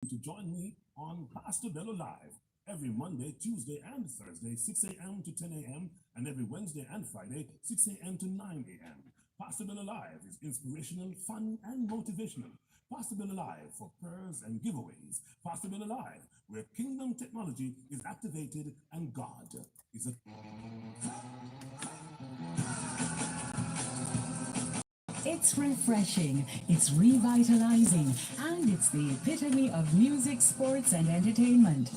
to join me on Pastor Bello Live every Monday, Tuesday, and Thursday, 6 a.m. to 10 a.m., and every Wednesday and Friday, 6 a.m. to 9 a.m. Pastor Bello Live is inspirational, fun, and motivational. Pastor Bello Live for prayers and giveaways. Pastor Bello Live, where kingdom technology is activated and God is a It's refreshing, it's revitalizing, and it's the epitome of music, sports, and entertainment.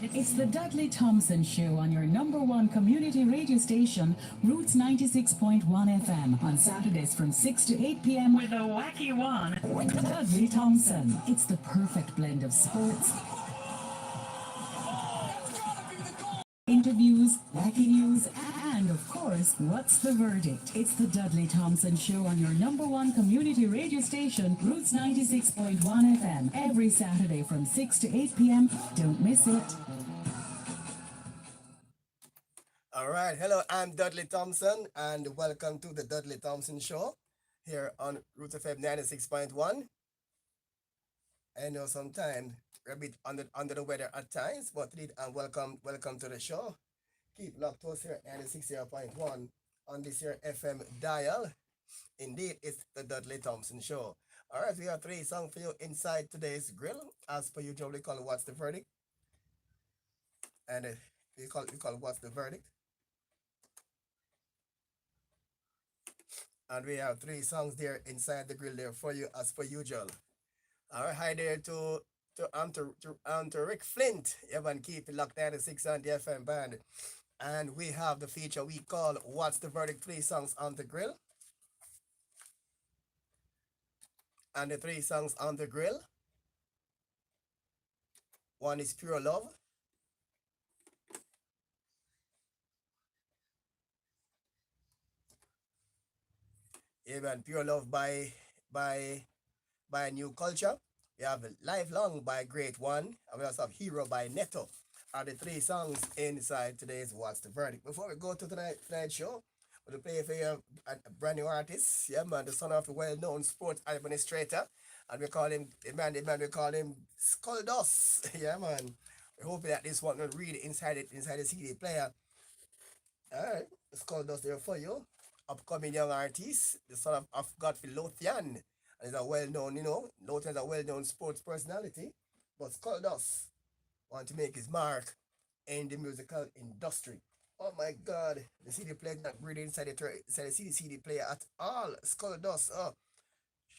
It's the Dudley Thompson Show on your number one community radio station, Roots 96.1 FM, on Saturdays from 6 to 8 p.m. with a wacky one, Dudley Thompson. It's the perfect blend of sports, interviews, wacky news, and of course, what's the verdict? It's the Dudley Thompson Show on your number one community radio station, Roots 96.1 FM, every Saturday from 6 to 8 p.m. Don't miss it. All right. Hello, I'm Dudley Thompson, and welcome to the Dudley Thompson Show here on Roots FM 96.1. I know sometimes we're a bit under the weather at times, but and welcome to the show. Keep locked to us here at 96.1 on this here FM dial. Indeed, it's the Dudley Thompson Show. All right, we have three songs for you inside today's grill. As per usual, we call it What's the Verdict? And we call What's the Verdict? And we have three songs there inside the grill there for you as per usual. All right, hi there to Rick Flint. Everyone keep it locked 96 on the FM band. And we have the feature we call What's the Verdict? Three songs on the grill. And the three songs on the grill. One is Pure Love. Even Pure Love by New Culture. We have Lifelong by Great One. And we also have Hero by Neto. Are the three songs inside today's What's the Verdict. Before we go to tonight's show, we'll play for you a brand new artist. Yeah, man, the son of a well-known sports administrator. And we call him, we call him Skulldust. Yeah, man. We're hoping that this one will read inside the CD player. Alright, Skulldust there for you. Upcoming young artist, the son of Godfrey Lothian. And he's a well-known, Lothian's a well-known sports personality. But Skulldust want to make his mark in the musical industry. Oh my God, the CD player not reading inside the CD player at all. Skulldust,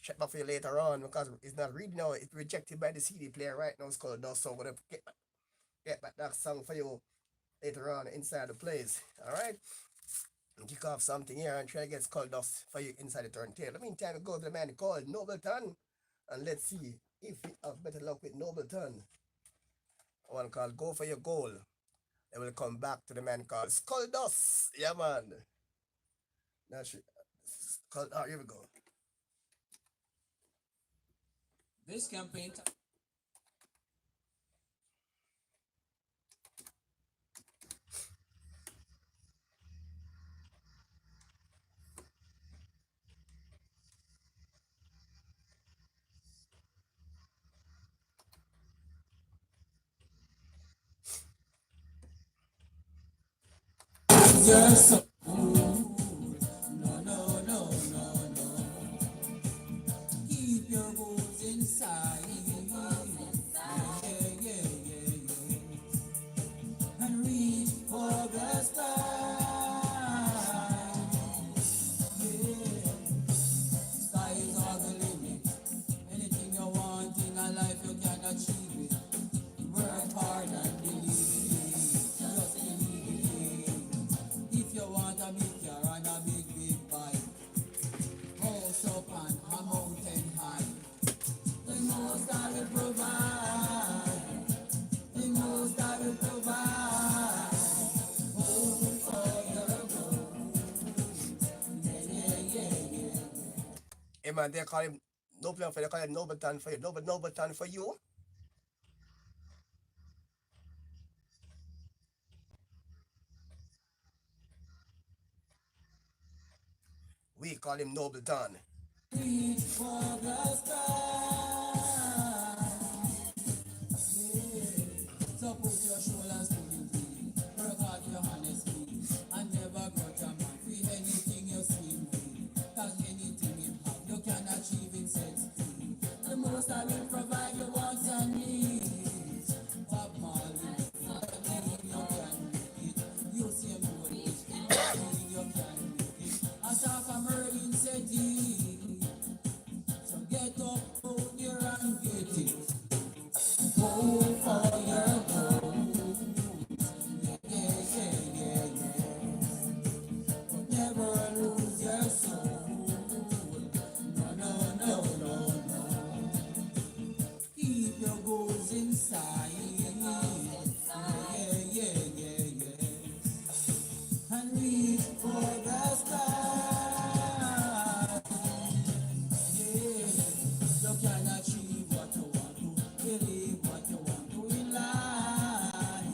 check back for you later on because it's not reading now. It's rejected by the CD player right now, Skulldust. So I'm gonna get back that song for you later on inside the place. All right. Kick off something here and try to get Skulldust for you inside the turntable. In the meantime, we go to the man called Nobleton and let's see if we have better luck with Nobleton. One called Go For Your Goal. Then we'll come back to the man called Skulldust. Yeah, man. That's here we go. This campaign. Yes. No. Keep your goals inside. Yeah. And reach for the sky. Yeah. Sky is all the limit. Anything you want in a life, you can achieve it. Work hard and believe it. Just believe it. If you want a big car and a big bike, house up on a mountain high, the most I will provide. The most I will provide. Home for your gold. Yeah. Hey man, they call him they call him Nobleton for you. Nobleton for you. We call him Nobleton. Reach for the sky. go for your goals. Yeah. But never lose your soul. No. Keep your goals inside. Yeah. And reach for the sky. Yeah. You can achieve what you want to, believe what you want to in life.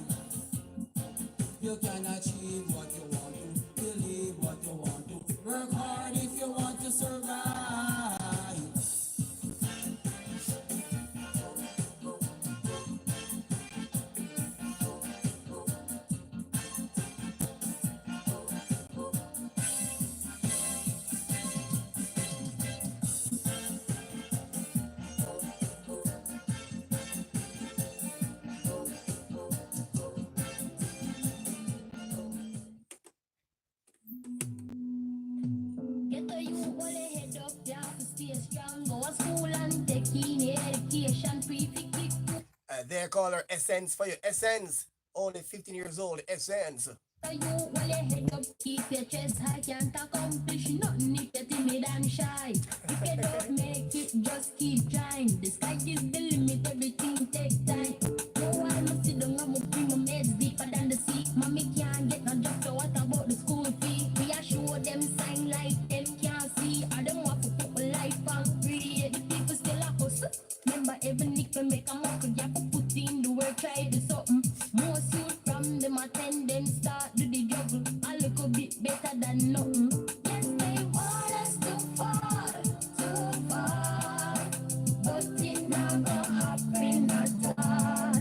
You can achieve what you want to, believe what you want to. Work hard if you want to survive. Get the youth while they head up, they have to stay strong. Go to school and take in education, prefix. They call her Essence for your Essence. Only 15 years old, Essence. The youth while they head up, keep your chest high. Can't accomplish nothing if you're timid and shy. If you don't make it, just keep trying. The sky is the limit, everything takes time. No, I must sit down, I'm up in my meds deeper than the sea. Mommy can't get no job, so what about the school fee? We are show them sign like them can't see. Or them want to put a life on free. The people still a hustle. Remember every nickel make a muckle. You have to put in the work, try to do something. Most youth from them attend, then start do the juggle. A little bit better than nothing. Yes, they want us too far. But it never happen at all.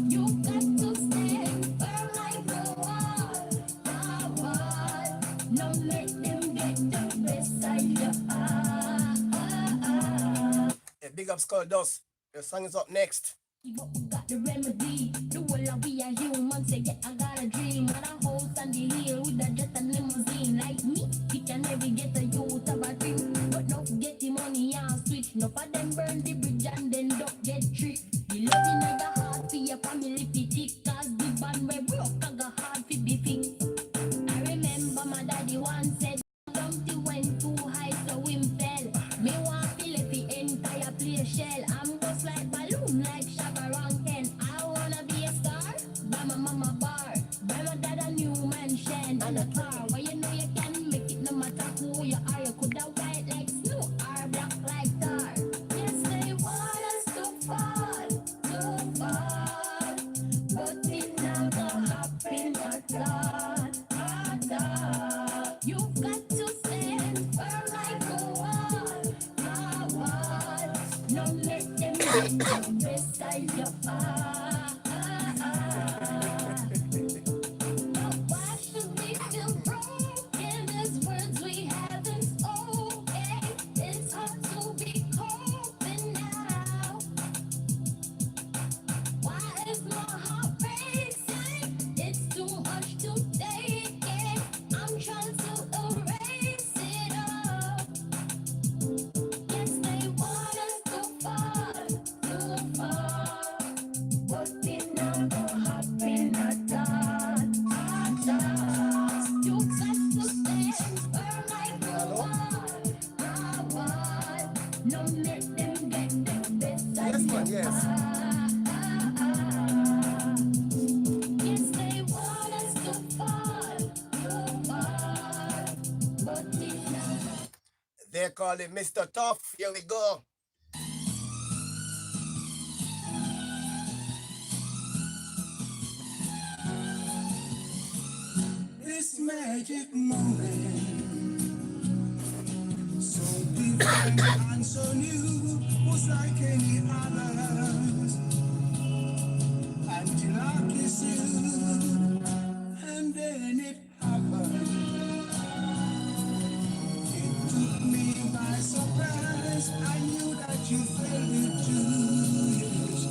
You got to stand firm like the wall. No let them get the best of you. Yeah, big up Skull Dust. Your song is up next. But we got the remedy. The whole of we are human. Say, yeah, I got a dream. Got a house on the hill with a jet and limousine. Like me, we can never get a youth of a dream. But no get the money and switch. No for them burn the bridge and then don't get tricked. The love in your heart for your family pitic. Cause the band we broke I got hard for be fixed. I remember my daddy once said, Dumpty went too high so him fell. Me want feel if the entire place shell. I'm just like balloon like Shabba Ken. I wanna be a star. Buy my mama bar. Buy my dad a new mansion and a car. Why you know you can make it no matter who you are. You coulda white like snow or black like tar. Yes, they want us to fall, but it never happen at all. You've got to stand firm like a wall. No let them get the best of your But why should we feel broken? There's words we haven't spoken. It's hard to be coping now. Why is my heart racing? It's too much to take it. I'm trying to erase it all. Yes, they want us to fall, but it never happen at all. You got to stand firm like a wall. No let them get the best of Yes, man, you. yes. Yes, they want us to fall, but it never. They call it Mr. Tough. Here we go. This magic moment, so different and so new, was like any others. Until I kiss you, and then it happened. It took me by surprise. I knew that you felt it too. Yes.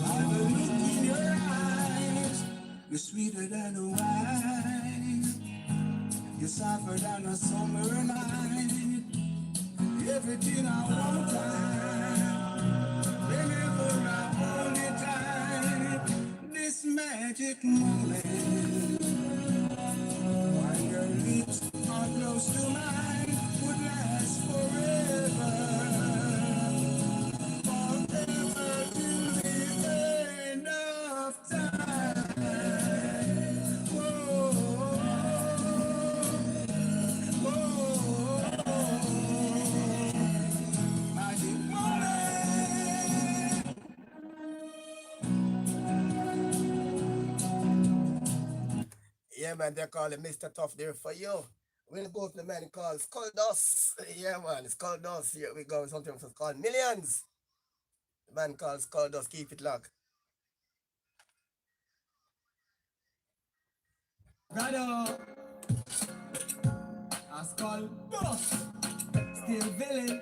By the look in your eyes, you're sweeter than a wine. You're softer than a summer night. Everything I want, I magic moment. While your lips are close to mine, would last forever. Forever till the end of time. Whoa, whoa, magic moment. Yeah, man, they call it Mr. Tough there for you. We'll go to the man called Skull Dust. Yeah, man, Skull Dust. Here we go. Something called Millions. The man called Skull Dust. Keep it locked. Brother, I skull boss, still villain.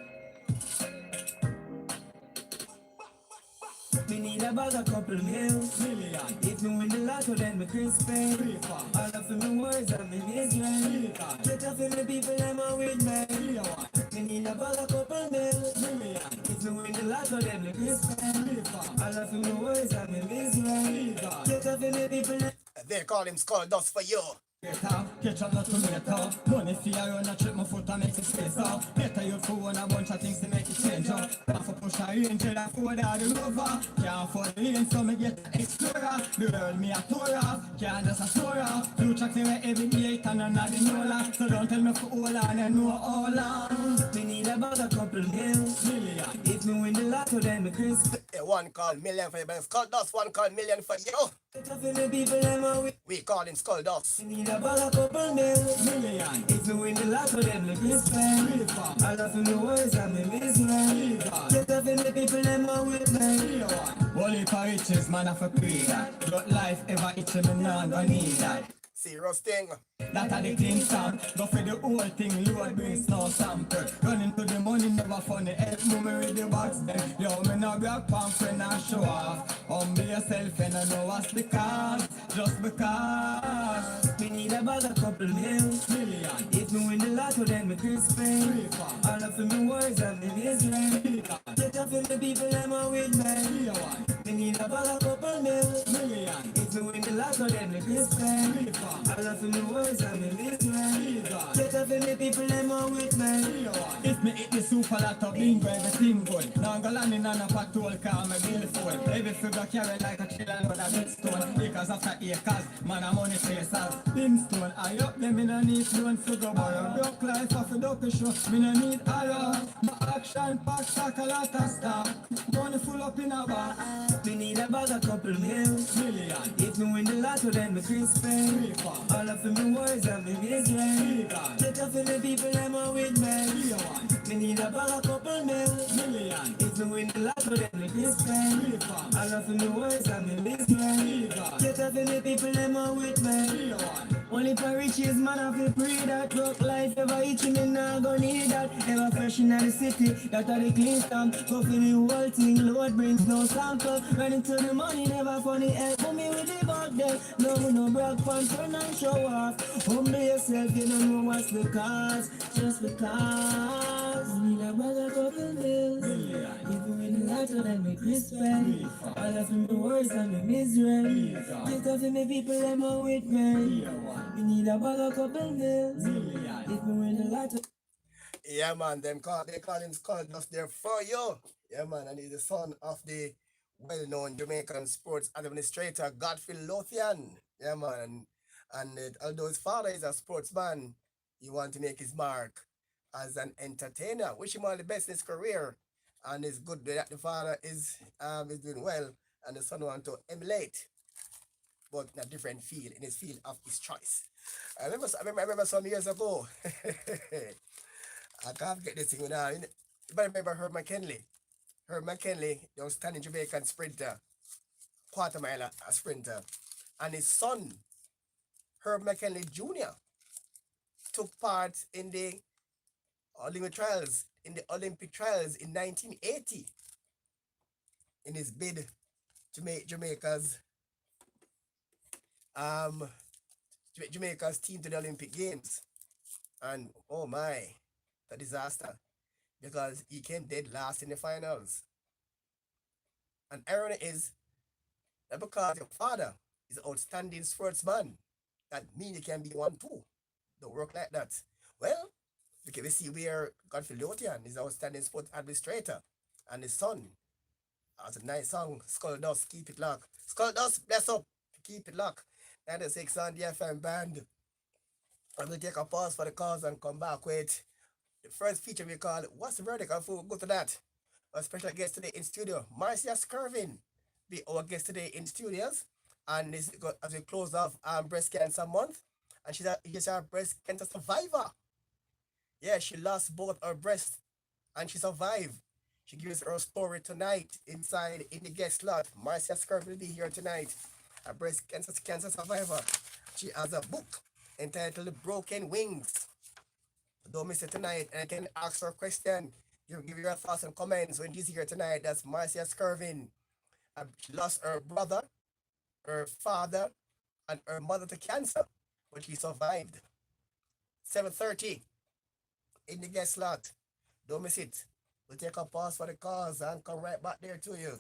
Me need about a couple million. If me win the lotto, then me crispy. All of me words and me misery. Get off me people, them are with me. Me need about a couple million. If me win the lotto, then me crispy. All of me words and me misery. Get off me people. They call him Skull Dust for you. Catch up not to later. Money for you run a trip my foot and make it space up. Better you for one a bunch of things to make it change up. Half a push a angel and for the rover. Can't afford the lane so me get an explorer. The world me a tour off, can't just a store off. You check me where every day and none of the nola. So don't tell me for all on and know all on. Me need about a couple million. If me win the lotto then me crisp. One called Million for you, but Skull Dust. One called Million for you. We call him Skull Dust. Need about a couple million. If you win the lotto, then me crisp. All of me words and me misery. Get off in the people, them are with me. Only for riches, man, I for pray that. Don't life ever itch me, none gonna need that. Serious thing. That are the clean sound. Go for the whole thing, Lord brings no sample. Running to the money, never funny. Help me with the box then. Yo, me no black pump when I show off. Humble yourself and I know what's the cause. Just because. Me need about a couple million. If me win the lotto, then me crispy. All of me words and me misery. Get off in the people, them are with me. Me need about a couple million. If me win the lotto, then me crispy. All of me words and me misery. Get off in the people, them are with me. If me eat the super lot of bingo, everything good. Now I'm gonna land in a patrol car, me bill full. Every figure carry like a chiller with a big stone. Because after acres, man I'm money chasers. Brimstone, I up them in a need loan figure borrow. Broke life off a ducky show, me no need allow. My action pack stack a lot of stuff. Money full up in a bar. Me need about a couple million. If me win the lotto, then me crispy. All of me words and me misery. Get off in the people, them are with me. Me need about a couple million. If me win the lotto, then me crispy. All of me words and me misery. Get off in the people, them are with me. Only for riches, man, I feel free that rock life ever itching me, now gonna need that. Ever fresh in the city, that are the clean stamp. Go for the whole thing, Lord brings no sample. Running to the money, never funny, help for me with the back there. No brag pants, turn and show off. Humble yourself, you don't know what's the cause. Just because. You need a bag of couple bills. If you win the lotto, then me crispy. All of me words and me misery. Get off in me people, them are with me. We need a bag of couple bills. If we win the lotto. Yeah, man, they call him Skull Dust there for you. Yeah, man, and he's the son of the well-known Jamaican sports administrator Godfrey Lothian. Yeah, man, and although his father is a sportsman, he want to make his mark as an entertainer. Wish him all the best in his career, and it's good that the father is doing well, and the son want to emulate, but in a different field, in his field of his choice. I remember some years ago. I can't get this thing now. You remember Herb McKinley? Herb McKinley, the outstanding Jamaican sprinter, quarter mile a sprinter, and his son, Herb McKinley Jr., took part in the Olympic trials, in 1980, in his bid to make Jamaica's team to the Olympic Games. And oh my, a disaster, because he came dead last in the finals. And irony is that because your father is outstanding sportsman. That means you can be one too. Don't work like that. Well, because we see where Godfilotian is outstanding sports administrator and his son has a nice song, Skull Dust, Keep It Locked. Skull Dust, bless up, keep it locked. 96 on the FM band. I'm going to take a pause for the cause and come back with the first feature we call What's the Verdict? And we'll go to that. Our special guest today in studio, Marcia Skirvin, be our guest today in studios. And this as we close off breast cancer month. And she's a breast cancer survivor. Yeah, she lost both her breasts and she survived. She gives her story tonight inside in the guest slot. Marcia Skirvin will be here tonight, a breast cancer survivor. She has a book entitled Broken Wings. Don't miss it tonight, and I can ask her a question. You give your thoughts and comments when she's here tonight. That's Marcia Skirvin. She lost her brother, her father, and her mother to cancer, but she survived. 7:30 in the guest slot. Don't miss it. We'll take a pause for the cause and come right back there to you.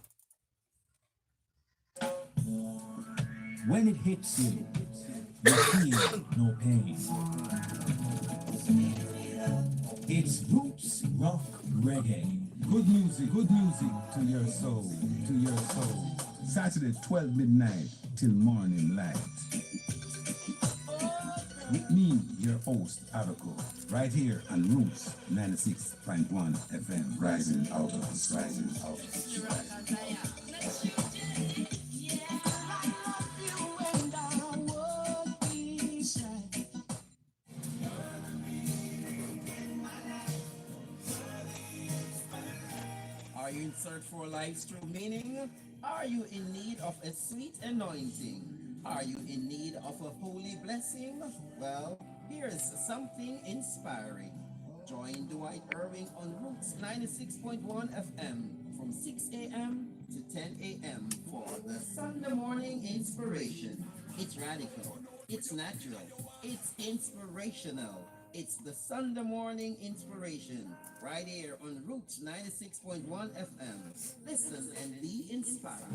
When it hits you, you feel no pain. It's roots rock reggae. Good music to your soul, to your soul. Saturday 12 midnight till morning light. With me, your host, Abaco, right here on Roots 96.1 FM, rising out of the rising out of the Are you in search for life's true meaning? Are you in need of a sweet anointing? Are you in need of a holy blessing? Well, here's something inspiring. Join Dwight Irving on Roots 96.1 FM from 6 a.m. to 10 a.m. for the Sunday morning inspiration. It's radical, it's natural, it's inspirational. It's the Sunday morning inspiration right here on Roots 96.1 FM. Listen and be inspired.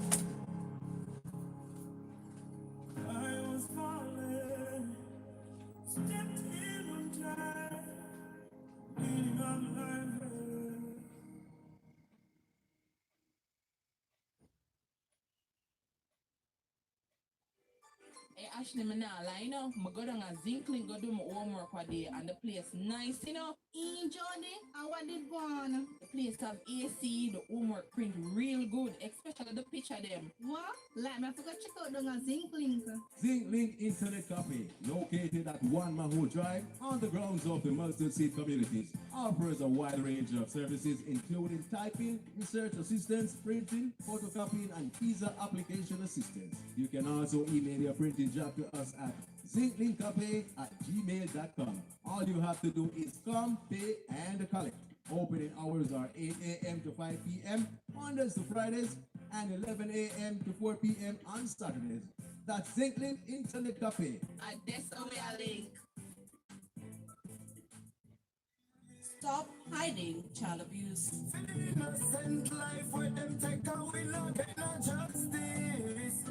I was falling, stepped in on time, leaning on the line. Hey Ashley, me nah lie, you know. I go down a Zinkling, go do my homework one day, and the place nice, you know. Jody, and what did go on? The place have AC, the homework print real good, especially the picture them. What? Like me, I forgot check out down a Zinc Link. Zinc Link Internet Cafe, located at 1 Maho Drive, on the grounds of the Mustard Seed Communities, offers a wide range of services including typing, research assistance, printing, photocopying, and visa application assistance. You can also email your printing job to us at zinclinkcafe@gmail.com. All you have to do is come, pay, and collect. Opening hours are 8 a.m. to 5 p.m. Mondays to Fridays, and 11 a.m. to 4 p.m. on Saturdays. That's Zinc Link Internet Cafe. And that's how we are link. Stop hiding child abuse. Innocent life where them take away no get no justice.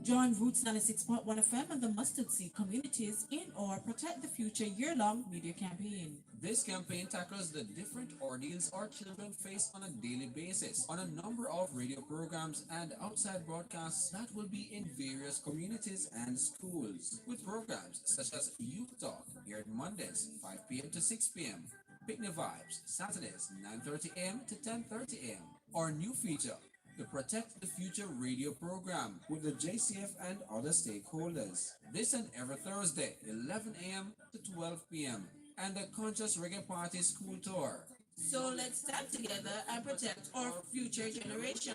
Join Roots 96.1 FM and the Mustard Seed Communities in our Protect the Future year-long media campaign. This campaign tackles the different ordeals our children face on a daily basis on a number of radio programs and outside broadcasts that will be in various communities and schools, with programs such as Youth Talk, aired Mondays 5 p.m. to 6 p.m., Picnic Vibes, Saturdays 9:30 a.m. to 10:30 a.m., our new feature, the Protect the Future radio program with the JCF and other stakeholders. This and every Thursday, 11 a.m. to 12 p.m., and the Conscious Reggae Party School Tour. So let's stand together and protect our future generation.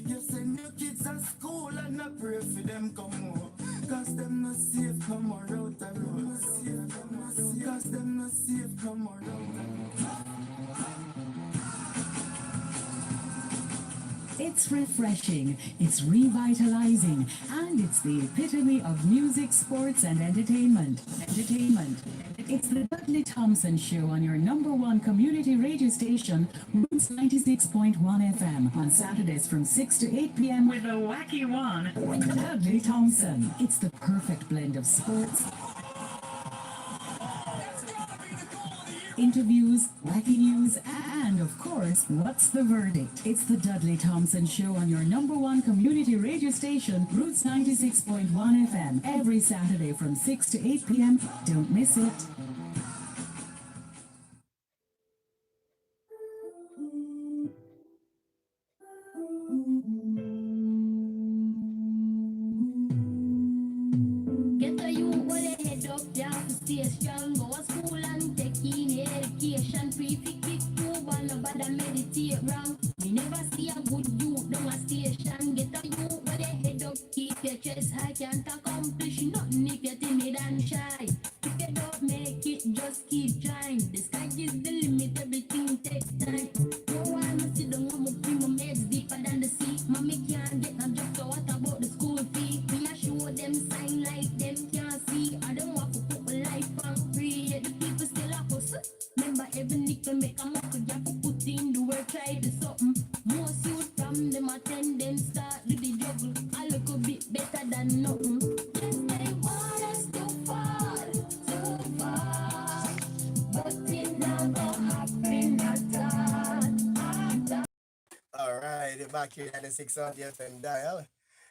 You send your kids to school and I pray for them come home. Cause them not safe come more out the road. Cause them not safe come more out the road. It's refreshing, it's revitalizing, and it's the epitome of music, sports, and entertainment. Entertainment. It's the Dudley Thompson Show on your number one community radio station, Roots 96.1 FM, on Saturdays from 6 to 8 p.m. with the wacky one, Dudley Thompson. It's the perfect blend of sports, interviews, wacky news, and of course, what's the verdict? It's the Dudley Thompson Show on your number one community radio station, Roots 96.1 FM, every Saturday from 6 to 8 p.m. Don't miss it. Get the youth where they head up, yeah, to stay strong. Go to school and take in education. Prefix big tube and nobody meditate wrong. We never see a good youth down a station. Get the youth where they head up, keep your chest high. Can't accomplish nothing if you're timid and shy. If you don't make it, just keep trying. The sky is the limit, everything takes time. No one must sit down, I'm up in my meds deeper than the sea. Mommy can't get no job, so what about the school fee? We a show them sign like them can't see. I don't want to put my life on free. Yeah, the people still a hustle. Remember every nickel make a muckle. You have to put in the work, try to something. Most youth from them attend, them start with the juggle. A little bit better than nothing. Yes, they want us to fall, so far. But it not gonna happen at all. All right, back here at the 600 FM dial.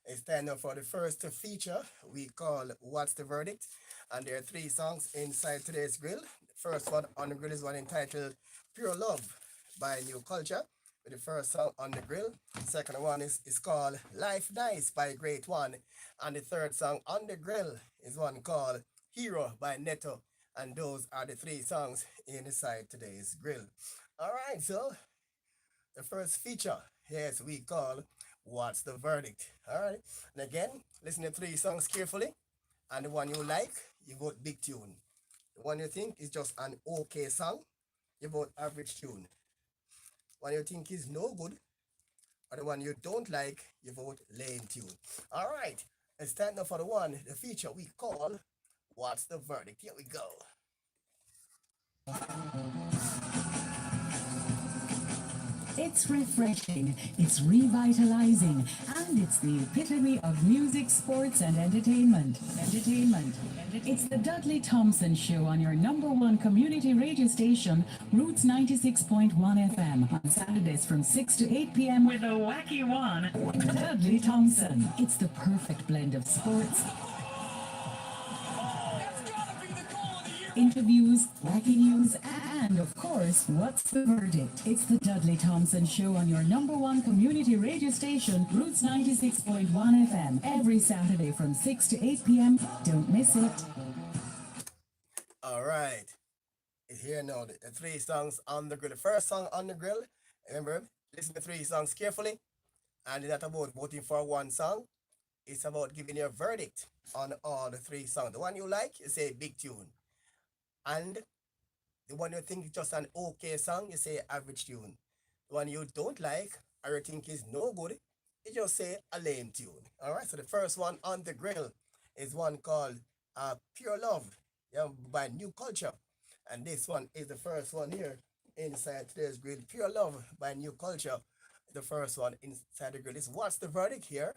It's time now for the first feature we call What's the Verdict? And there are three songs inside today's grill. The first one on the grill is one entitled Pure Love by New Culture, with the first song on the grill. The second one is called Life Nice by Great One. And the third song on the grill is one called Hero by Neto. And those are the three songs inside today's grill. All right, so the first feature, yes, we call What's the Verdict? All right. And again, listen to three songs carefully. And the one you like, you vote big tune. The one you think is just an okay song, you vote average tune. One you think is no good, or the one you don't like, you vote lame tune. All right. It's time now for the feature we call What's the Verdict? Here we go. It's refreshing, it's revitalizing, and it's the epitome of music, sports, and entertainment. It's the Dudley Thompson Show on your number one community radio station, Roots 96.1 FM, on Saturdays from 6 to 8 p.m. with the wacky one, Dudley Thompson. It's the perfect blend of sports, interviews, wacky news, and of course, what's the verdict? It's the Dudley Thompson Show on your number one community radio station, Roots 96.1 FM, every Saturday from 6 to 8 p.m. Don't miss it. All right. Here now, the three songs on the grill. The first song on the grill, remember, listen to three songs carefully. And it's not about voting for one song. It's about giving your verdict on all the three songs. The one you like, you say big tune. And the one you think is just an okay song, you say average tune. The one you don't like or you think is no good, you just say a lame tune. All right, so the first one on the grill is one called Pure Love, yeah, by New Culture. And this one is the first one here inside today's grill. Pure Love by New Culture, the first one inside the grill. This What's the Verdict here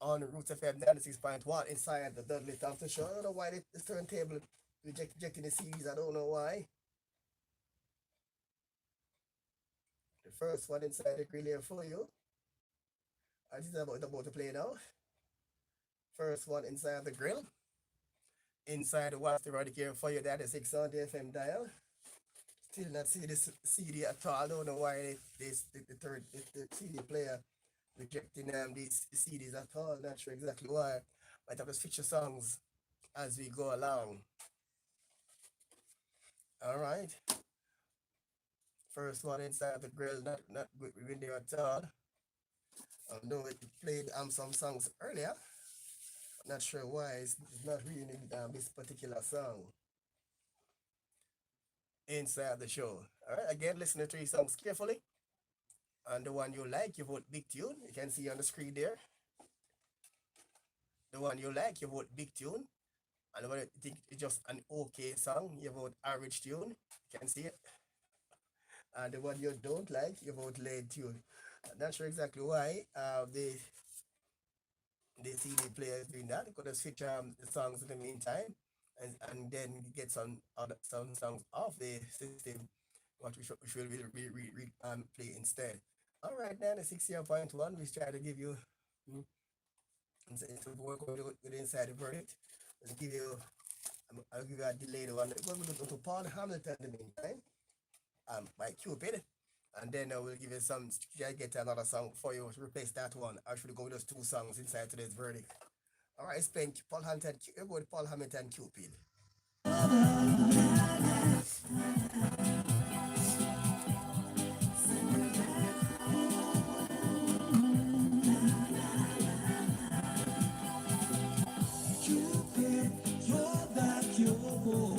on Roots FM 96.1 inside the Dudley Thompson Show. I don't know why this turntable rejecting the series. I don't know why. The first one inside the grill here for you. I just about to play now. First one inside the grill. Inside the What's the Verdict here for you. That is 600 FM dial. Still not see this CD at all. I don't know why the CD player rejecting these CDs at all. Not sure exactly why. Might have to switch the songs as we go along. All right. First one inside the grill, not good video at all. Although it played some songs earlier. Not sure why it's not really this particular song inside the show. All right, again, listen to three songs carefully. And the one you like, you vote big tune. You can see on the screen there. The one you like, you vote big tune. And when I think it's just an okay song, you vote average tune. You can see it. And the one you don't like, you vote late tune. I'm not sure exactly why the CD player is doing that. You could just switch the songs in the meantime, and then get some songs off the system, what we should play instead. All right, then the 60.1, we try to give you to work with inside the verdict. Let's give you I'll give you a delayed one. We're going to go to Paul Hamilton in the meantime, by Cupid. And then I will give you some, I get another song for you to replace that one. I should go with those two songs inside today's verdict. All right, it's playing Paul Hamilton, go with Paul Hamilton, Cupid. Cupid, draw back your bow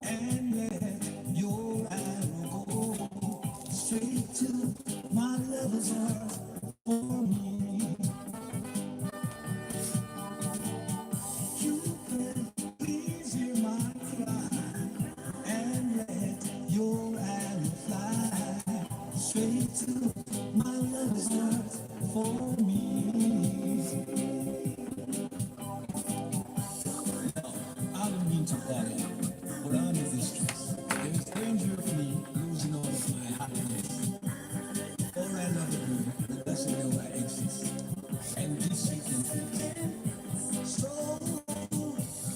and let your arrow go straight to my lover's heart for me. Cupid, please hear my cry and let your arrow fly straight to my lover's heart for me. I don't mean to bother, but I'm in distress. There is danger of me losing all of my happiness. All I love of you, the doesn't know I exist. And this you can fix. So,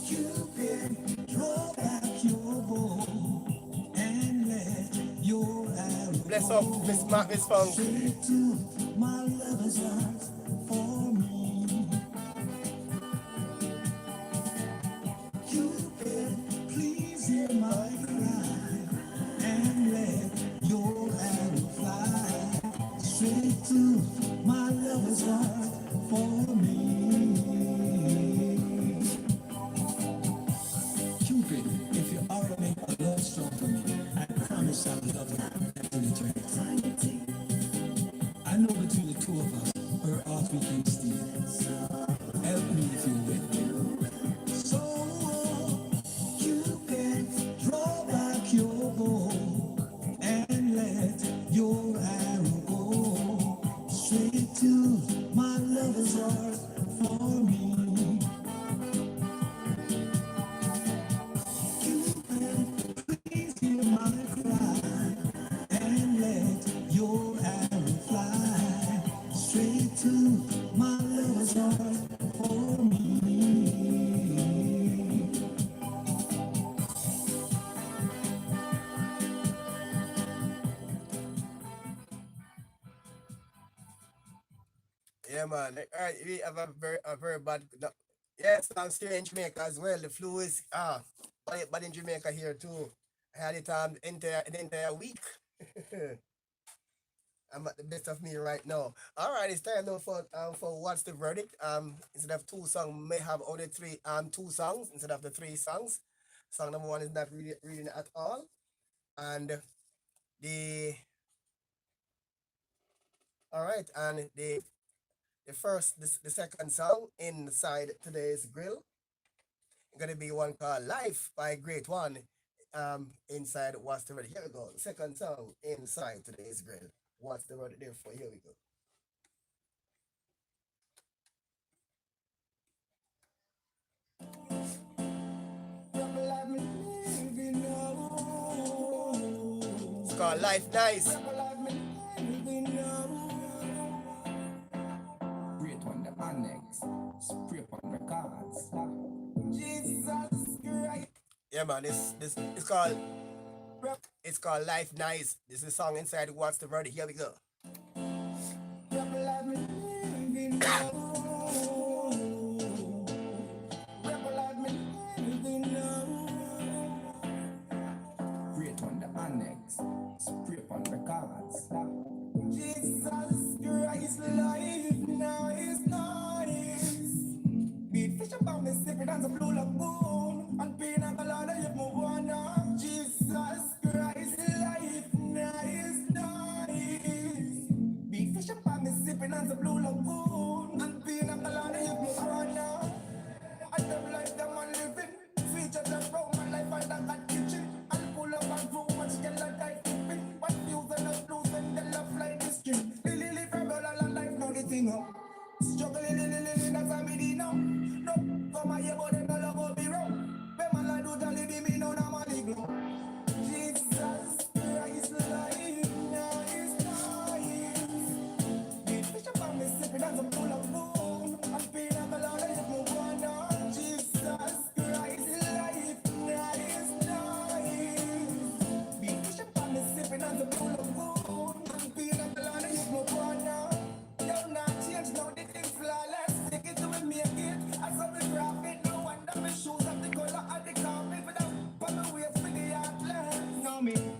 Cupid, draw back your bow and let your arrow Bless up, Miss Funk. straight to my lover's heart for me. Cupid, please hear my cry and let your arrow fly straight to my lover's heart for me. Cupid, if you are to make a love song for me, I promise I'll love you until eternity. I know between the two of us, her heart we can steal. Help me if you will. So, Cupid, draw back your bow and let your arrow go straight to my lover's heart for me. Cupid, please hear my cry and let your arrow fly straight to my lover's heart for me. Yeah, man. All right, we have a very bad. No, yes, I'm still in Jamaica as well. The flu is but in Jamaica here too. I had it the entire week. I'm at the best of me right now. All right, it's time now for what's the verdict. Instead of two songs, we may have only two songs instead of the three songs. Song number one is not reading at all, and the all right, and the second song inside today's grill gonna be one called "Life" by Great One. Inside what's the verdict? Here we go. Second song inside today's grill. What's the verdict there for? Here we go. It's called Life Nice. Great One, the annex, spray on records. Jesus Christ. Yeah, man. This it's called Life Nice. This is the song inside what's the verdict. Here we go. Great One, the annex, spray on records. Jesus Christ, life nice, nice. Beat fish up me sipping on the blue lagoon. And pina colada you move on. Jesus Christ, life nice, nice. Beat fish up me sipping on the blue lagoon. And pina colada you move on. I live like the man living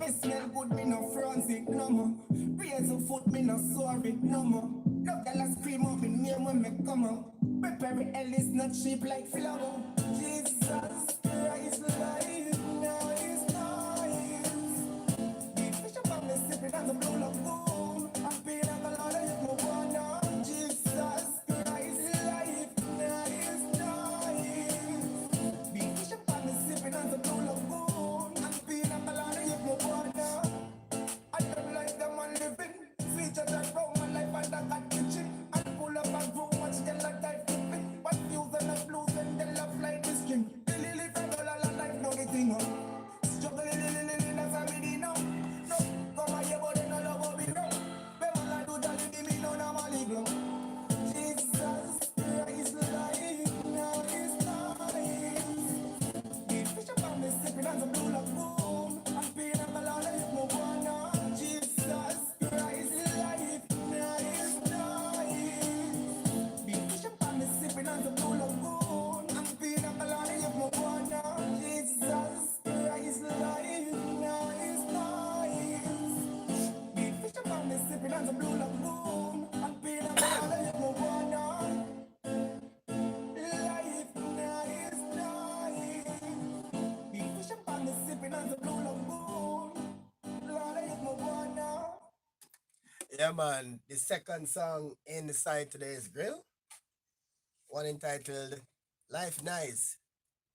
Me smell good, me no frantic no more. Raise a foot, me no sorry no more. Love girl a scream out me name when me come out. Prepare Ellis not cheap like flour. Jesus Christ, life now is nice. Big fish up on me sipping on the blue lagoon. I'm being like a lot of hit me wanna. Jesus Christ, life now is nice. Big fish up on me sipping on the blue lagoon. I'm being like a lot of hit me wanna. I don't like them man living. Feature that round my life and I got kitchen. I pull up and grow much till I die flipping. But views and the blues and the love like this string. Live a life, no getting up. Struggle, that's how we did now. No, come on here, but then I love what we know. When I do that, give me no normally glow. Jesus Christ, life now is nice. Big fish up on me, sipping on the blue lagoon. I'm being a lot of hit me wanna. Jesus Christ, life now is nice. Big fish up on me, sipping on the blue lagoon. I'm being a lot of hit me wanna. Jesus Christ, life now is nice. Big fish up on me, sipping on the blue lagoon. I'm being a lot of hit me wanna. Life now is nice. Big fish up on me, sipping on the blue lagoon. Lord, I hit me wanna. Yeah, man. The second song inside today's grill, one entitled "Life Nice"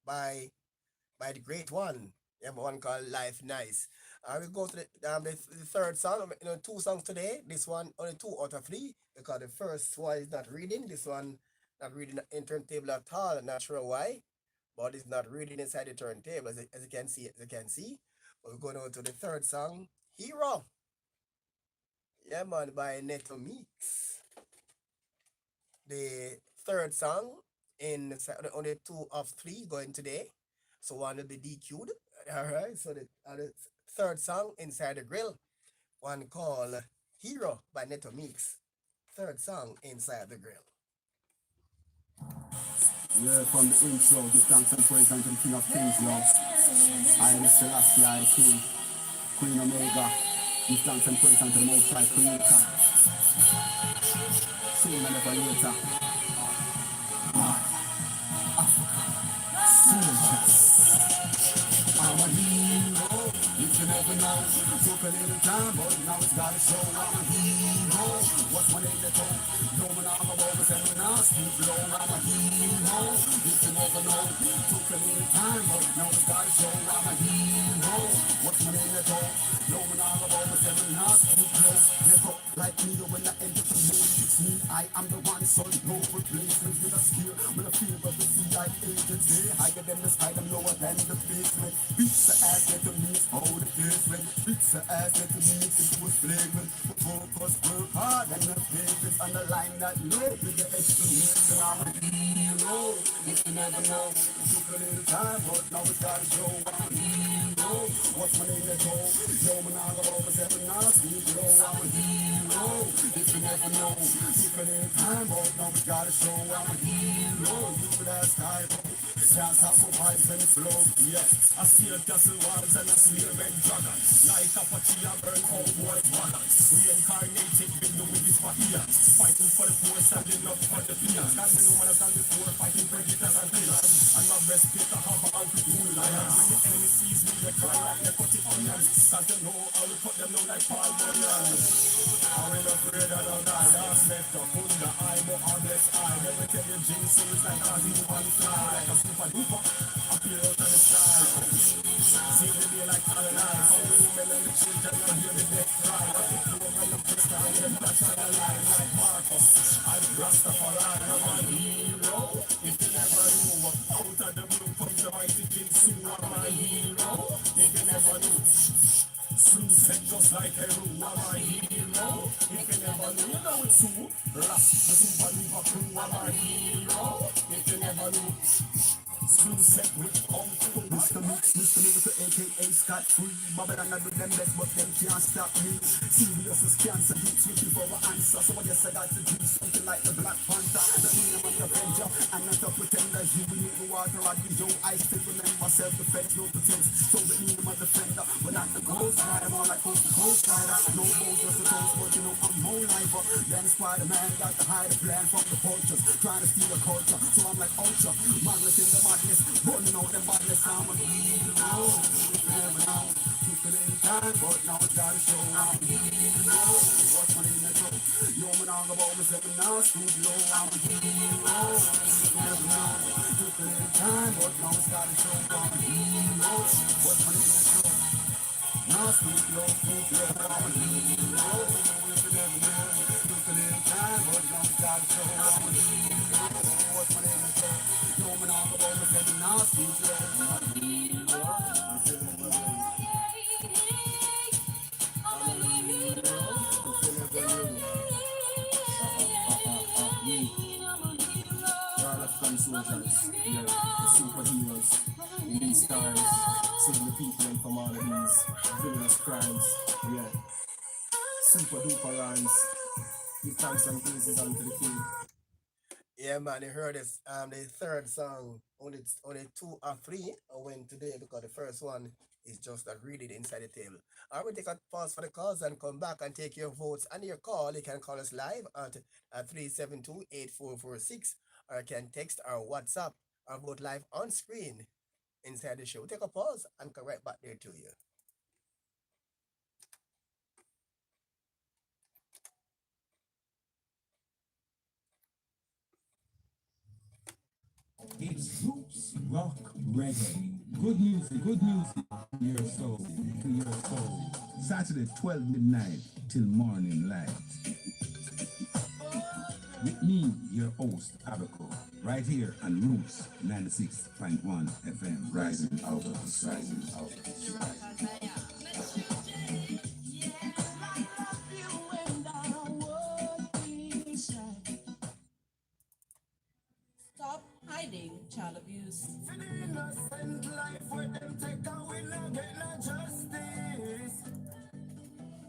by the great one. Yeah, one called "Life Nice." We go to the third song. You know, two songs today. This one only 2 out of 3 because the first one is not reading. This one not reading the turntable at all. Not sure why, but it's not reading inside the turntable as you can see. We're going on to the third song, "Hero." Yeah, man, by Neto Mix. The third song in only 2 of 3 going today. So one will be DQ'd. All right. So the third song inside the grill, one called "Hero" by Neto Mix. Third song inside the grill. Yeah, from the intro, give thanks and praise unto the King of Kings, yo. I am Selassie, I am King, Queen Omega. Give thanks and praise unto the Most High Creator. Soon and ever later. I'm a hero, if you never know. Took a little time, but now it's gotta show. I'm a hero. What's my name that told? No man I'm a bogus and when I speak low. I'm a hero, if you never know. Took a little time, but now it's gotta show. I'm a hero. What's my name that told? No man I'm a bogus and when I speak low. Never like me when I enter the moon. It's me, I am the one, so no replacement. With a spear, with a fear of the CIA agency. Higher than the sky, I'm lower than the basement. Beats the ass that the means hold the different. Beats the ass that the means it was flagrant. Focus, work hard and the papers underline that low with the explanation. I'm a hero, if you never know. It took a little time, but now it's gotta show. I'm a hero. What's my name at all? Yo, man, I got over 7 hours, sleep low. I'm a hero, if you never know. It took a little time, but now it's gotta show. I'm a hero, you could ask Cairo. Can't stop for vibes and flow, yes. I see a castle walls and I see a red dragon. Like Apache, I burn all boys wagons. Reincarnated, been the with this fire. Fighting for the poor, standing up for the peers. Can't be no man as done before, fighting predators and villains. And my best pick I have an uncle cool lion. When the enemy sees me, they cry like they cut it onions. Cause they know I will cut them down like Paul Bunyan. I will afraid I don't die. Last left up under eye, but I bless eye. Never tell you jinxes like I do one fly. Like a super duper, appear out of the sky. See the day like all night. All the women and the children, I hear the death cry. I pick you up and the first time, them touch on the line like Marcus. I'm Rastafari, I'm a hero. If you never knew, out of the blue comes the mighty King Sue. I'm a hero. If you never knew, Sue said just like Heru, I'm a hero. If you never knew, you know it's Sue. Ras, the super duper crew, I'm a hero. If you never knew, Screw set with Mr. Mix, Mr. Miracle, aka Scott Free. Babylon I do them best, but them can't stop me. Serious as cancer, youths looking for an answer. So I guess I got to do something like the Black Panther. The Queen of the Avenger, I'm not a pretender. You will need the water at the Joe. I still remember self-defense, no pretense. So the name of defender, but not the ghost rider, more like Ghost Rider. No bones was the toast, but you know I'm more lifer than Spider-Man. Got to hide a plan from the vultures, trying to steal the culture. So I'm like ultra, madness in the madness, burning out the madness. I'm a hero, if you never know. Took it in time, but now it's gotta show. I'm a hero, what's my name is Joe? Yo, man, I'm about myself and now studio. I'm a hero, if you never know. Took it in time, but now it's gotta show. I'm a hero, what's my name is Joe? Now studio, I'm a hero, if you never know. Took it in time, but now it's gotta show. I'm a hero, what's my name is Joe? Yo, man, I'm about myself and now studio. I'm a hero, if you never know. From soldiers, yeah, the superheroes, in these stars, saving the people from all of these villainous crimes, yeah. Super duper rhymes, give thanks and praises unto the king. Yeah, man, you heard this. The third song, only two or three I went today because the first one is just that read it inside the table. I will take a pause for the calls and come back and take your votes and your call. You can call us live at 372-8446 or you can text our WhatsApp or vote live on screen inside the show. Take a pause and come right back there to you. It's roots, rock, reggae. Good music to your soul, to your soul. Saturday 12 midnight till morning light. With me, your host, Abaco, right here on Roots 96.1 FM, rising out of the Stop hiding child abuse. For the innocent life where them take away, no get no justice.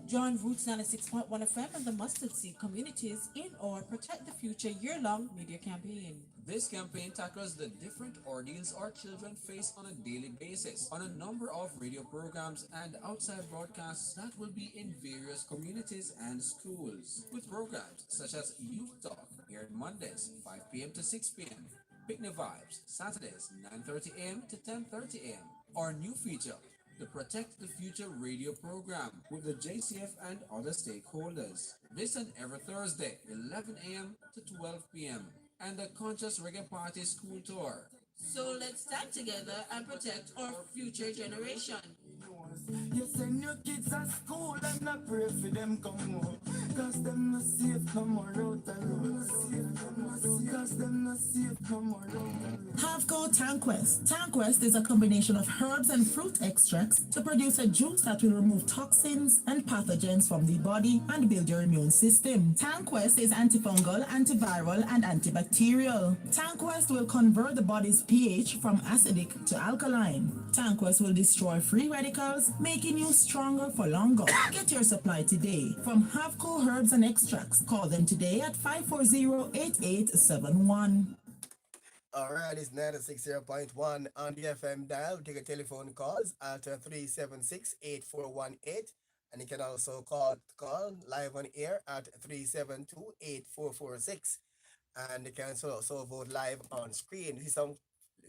Join Roots 96.1 FM and the Mustard Seed communities in or Protect the Future year-long media campaign. This campaign tackles the different ordeals our children face on a daily basis on a number of radio programs and outside broadcasts that will be in various communities and schools, with programs such as Youth Talk, aired Mondays 5 p.m. to 6 p.m., Picnic Vibes, Saturdays 9:30 a.m. to 10:30 a.m., our new feature, the Protect the Future radio program with the JCF and other stakeholders. This and every Thursday, 11 a.m. to 12 p.m. and the Conscious Reggae Party School Tour. So let's stand together and protect our future generation. You send your kids to school and not pray for them come home. Cause them not safe no more out the road. Cause them not safe no more out the road. Havco Tanquest. Tanquest is a combination of herbs and fruit extracts to produce a juice that will remove toxins and pathogens from the body and build your immune system. Tanquest is antifungal, antiviral, and antibacterial. Tanquest will convert the body's pH from acidic to alkaline. Tanquest will destroy free radicals, making you stronger for longer. Get your supply today from Havco Herbs and Extracts. Call them today at 540-8871. All right, it's 96.1 on the FM dial. Take a telephone calls at 376-8418. And you can also call live on air at 372-8446. And you can also vote live on screen. See some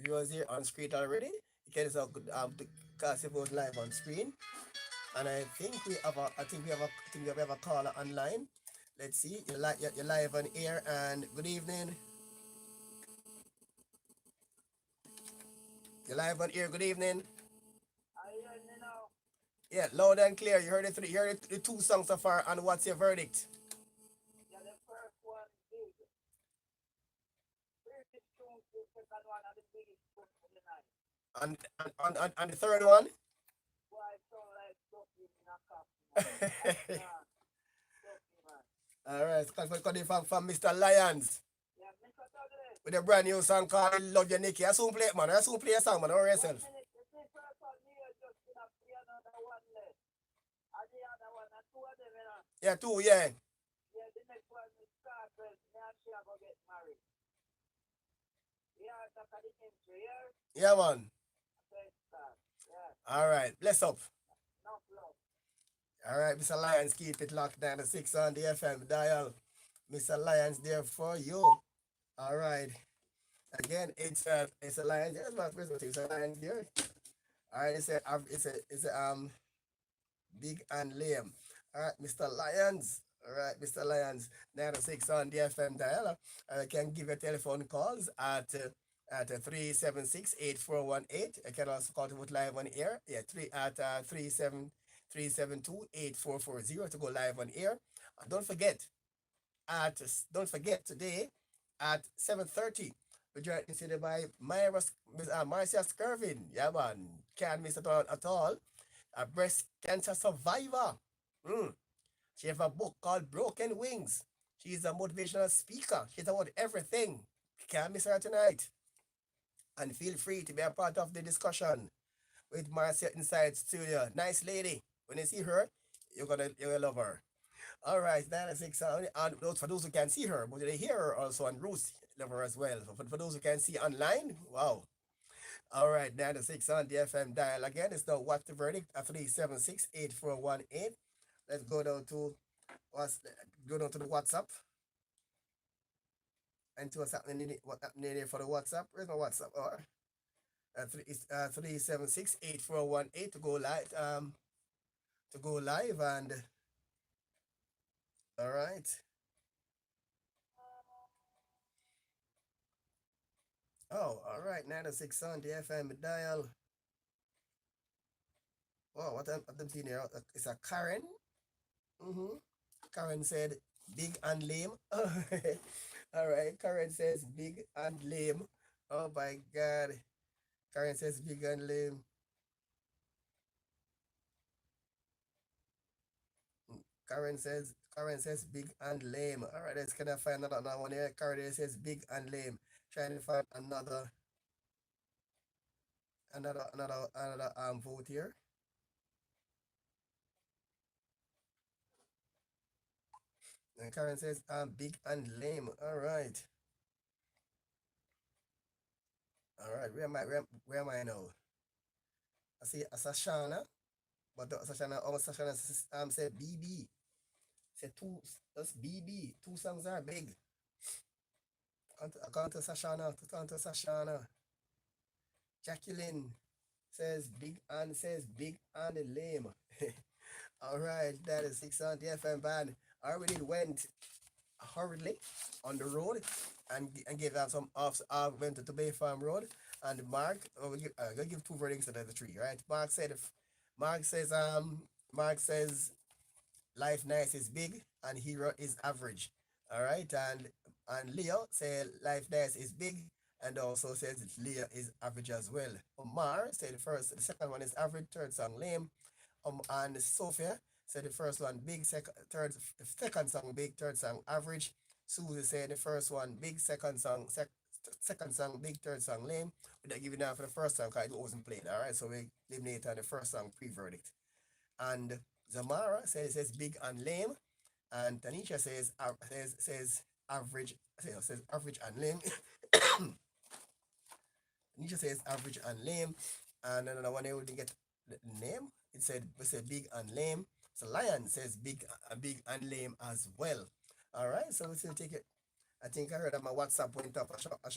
viewers here on screen already. You can also cast your vote live on screen. And I think we have a caller online. Let's see. You're live on air and good evening. You're live on air. Good evening. Yeah, loud and clear. You heard the two songs so far. And what's your verdict? Yeah, the first one is British tunes, the second one, and the biggest tune of the night. And the third one? Why it sound like something in a cup. All right, it's coming from Mr. Lyons. Yeah, Mr. Dudley. with a brand new song called Love You Nikki. I soon play it, man. I soon play a song, man. Or yourself. minute. You see, first one, me just gonna play another one left. And the other one, and two of them, you know. Yeah, two, yeah. Yeah, the next one is Scarface. Me and she are gonna get married. Yeah, that's the intro, yeah? Yeah, man. Thanks, God. Yeah, All right. Bless up. enough love. All right, Mr. Lions, keep it locked down to 6 on the FM dial. Mr. Lions there for you. All right. Again, it's a Lions. Yes, my first it's a Lions there. All right, it's a big and lame. All right, Mr. Lions. All right, Mr. Lions, 906 on the FM dial. I can give you telephone calls at 376-8418. I can also call to put live on air. Yeah, 372-8440 to go live on air. And don't forget today at 7:30. We're joined today by Marcia Skirvin. Yeah, man. Can't miss it at all. A breast cancer survivor. Mm. She has a book called Broken Wings. She's a motivational speaker. She's about everything. Can't miss her tonight. And feel free to be a part of the discussion with Marcia inside studio. Nice lady. When you see her, you're gonna love her. All right, 96 and for those who can see her, but they hear her also on Roost, love her as well. So for those who can see online, wow. All right, 96 on the FM dial again. It's now What's the Verdict at 376-8418. Let's go down to the WhatsApp and to what's happening for the WhatsApp. Where's my WhatsApp? Or 376-8418 to go live and all right. Oh, all right, 96 on the FM dial. Oh, what I'm seeing here? It's a Karen. Mm-hmm. Karen said big and lame. All right, Karen says big and lame. Oh my God. Karen says big and lame. Karen says big and lame. All right, let's kind of find another one here. Karen says big and lame. Trying to find another vote here. And Karen says big and lame. All right. All right, where am I now? I see a Sashana, but Sashana said BB. Said that's BB. Two songs are big. Account to Sashana. Jacqueline says big and lame. All right, that is 6 on the FM band. I already went hurriedly on the road and gave out some offs. Went to Bay Farm Road and Mark. Gonna give two verdicts out of the three, right? Mark says Life Nice is big and Hero is average. All right, and Leo said Life Nice is big and also says Leo is average as well. Omar said the second one is average, third song lame. And Sophia said the first one big, second song big, third song average. Susie said the first one big, second song big, third song lame. We're not giving that for the first song because it wasn't played. All right, so we eliminate on the first song pre-verdict. And Zamara says big and lame, and Tanisha says average. Says average and lame. Tanisha says average and lame, and another one they wouldn't get the name. It said big and lame. So Lion says big and lame as well. All right, so we'll take it. I think I heard that my WhatsApp went up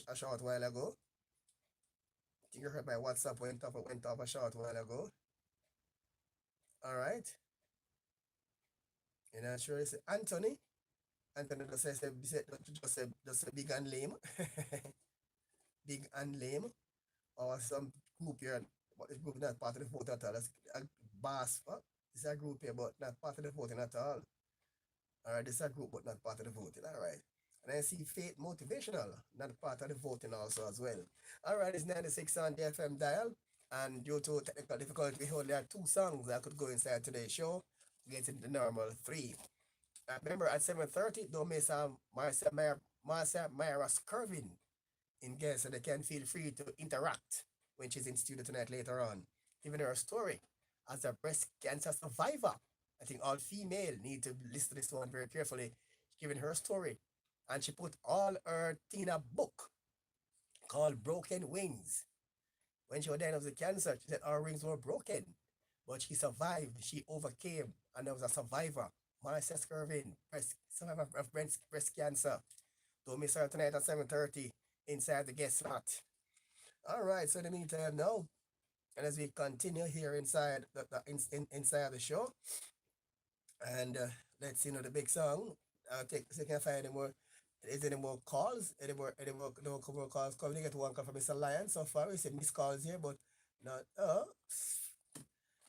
a short while ago. I think I heard my WhatsApp went up a short while ago. All right. You know, sure it's Anthony. Anthony just say big and lame. Big and lame. Or some group here, but this group is not part of the vote at all. That's a BAS. This is a group here, but not part of the voting at all. All right, this is a group, but not part of the voting. All right. And I see Faith Motivational, not part of the voting also as well. All right, it's 96 on the FM dial. And due to technical difficulty, we only have two songs that could go inside today's show to get into the normal three. Remember, at 7:30, don't miss Marcia Myra Skirvin. in guests so they can feel free to interact when she's in studio tonight later on, giving her a story as a breast cancer survivor. I think all female need to listen to this one very carefully. Giving her story, and she put all her thing in a book called Broken Wings. When she was diagnosed with cancer, she said her wings were broken, but she survived. She overcame, and there was a survivor. Marcia Skirvin, survivor of breast cancer. Don't miss her tonight at 7:30 inside the guest slot. All right, so in the meantime now, and as we continue here inside inside the show, and let's see, the big song. I'll take a second if I any more. Is there any more calls? Any more calls? Come, we get one call from Mr. Lion so far. We see missed calls here, but not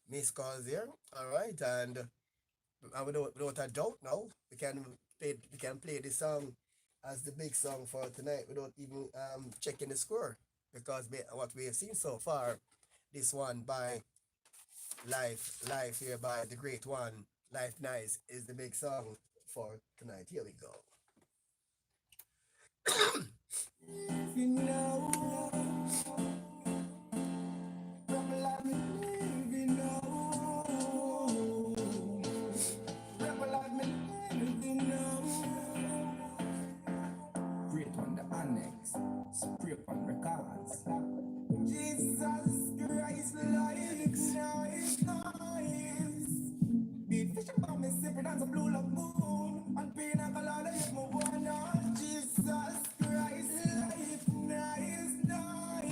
missed calls here. All right, and without a doubt now, we can play this song as the big song for tonight without even checking the score, because what we have seen so far, this one by Life here by the great one, Life Nice, is the big song for tonight. Here we go. You know, rebel like me living now. Rebel like me living now. Great on the annex, spray on records. Jesus Christ, life nice. Beat fish about me, sipping on the blue lagoon. And pina colada, if my one. Jesus Christ, life nice.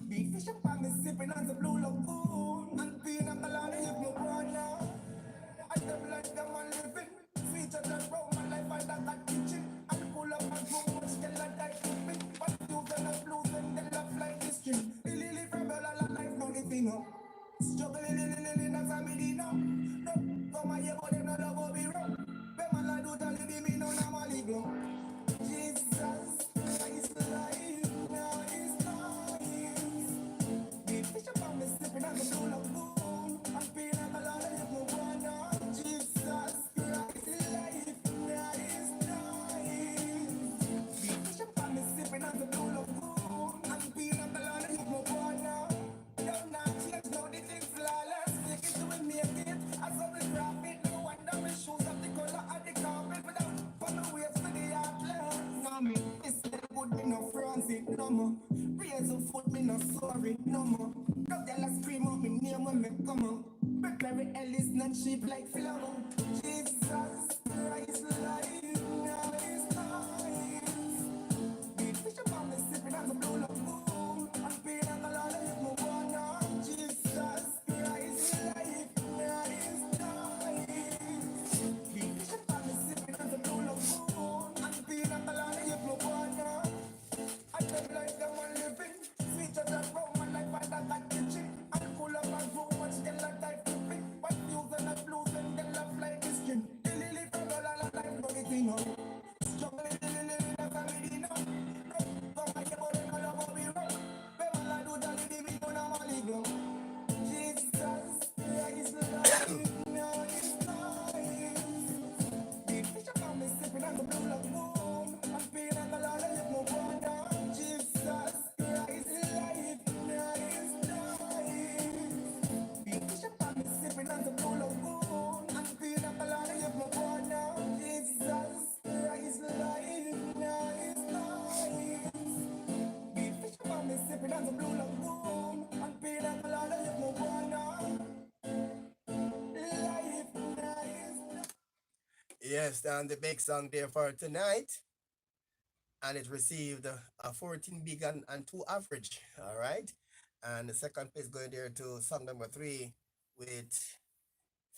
Beat fish about me, sipping on the blue lagoon. And pina colada, if my one. I don't like them and living. Feature that roll my life and that kitchen. And pull up and go much till I die keeping. But you gonna blues and they love like this string. Lily from the life, no living up. Struggle in a family now. No, come on, you go them no love be wrong. When man I do tell you me no normally go. Jesus Christ, life nice. Big fish up on me sipping on the blue lagoon. And pina colada if no one. Jesus Christ, life nice. Big fish up on me sipping on the blue lagoon. And pina colada if no one. Don't not change, no, this is flawless. Take it to a make it. I saw the graphic, no wonder my shoes of the color of the carpet. Without follow waves to the atlas. No, me, this good, me no Francie, no more. Raise a foot, me no sorry, no more. Go tell us scream out me name when me come on. Blackberry Ellis, not cheap like flower. Jesus Christ, life, nice. Big fish up on me, sipping on the blue lagoon. And pina colada, if no one. Jesus Christ, life, nice. Big fish up on me, sipping on the blue lagoon. And pina colada, if no one. I don't like them one living. Sweet as a brown man, life and that kitchen. And pull up and go much, they like life flipping. But views and the blues and they love like this string. Lily from the life, no getting up. Struggle in a family now. Come on, you both know love be wrong. When man I do tell you me no normally go. Jesus Christ, life nice. Big fish up on me sipping on the blue lagoon. And pina colada if no one. Jesus Christ, life nice. Big fish up on me sipping on the blue lagoon. And pina colada if no one. Jesus Christ, life nice. Big fish up on me sipping on the blue lagoon. And pina colada if no one. Life nice. Yes, and the big song there for tonight, and it received a 14 big and 2 average. All right, and the second place going there to song number 3 with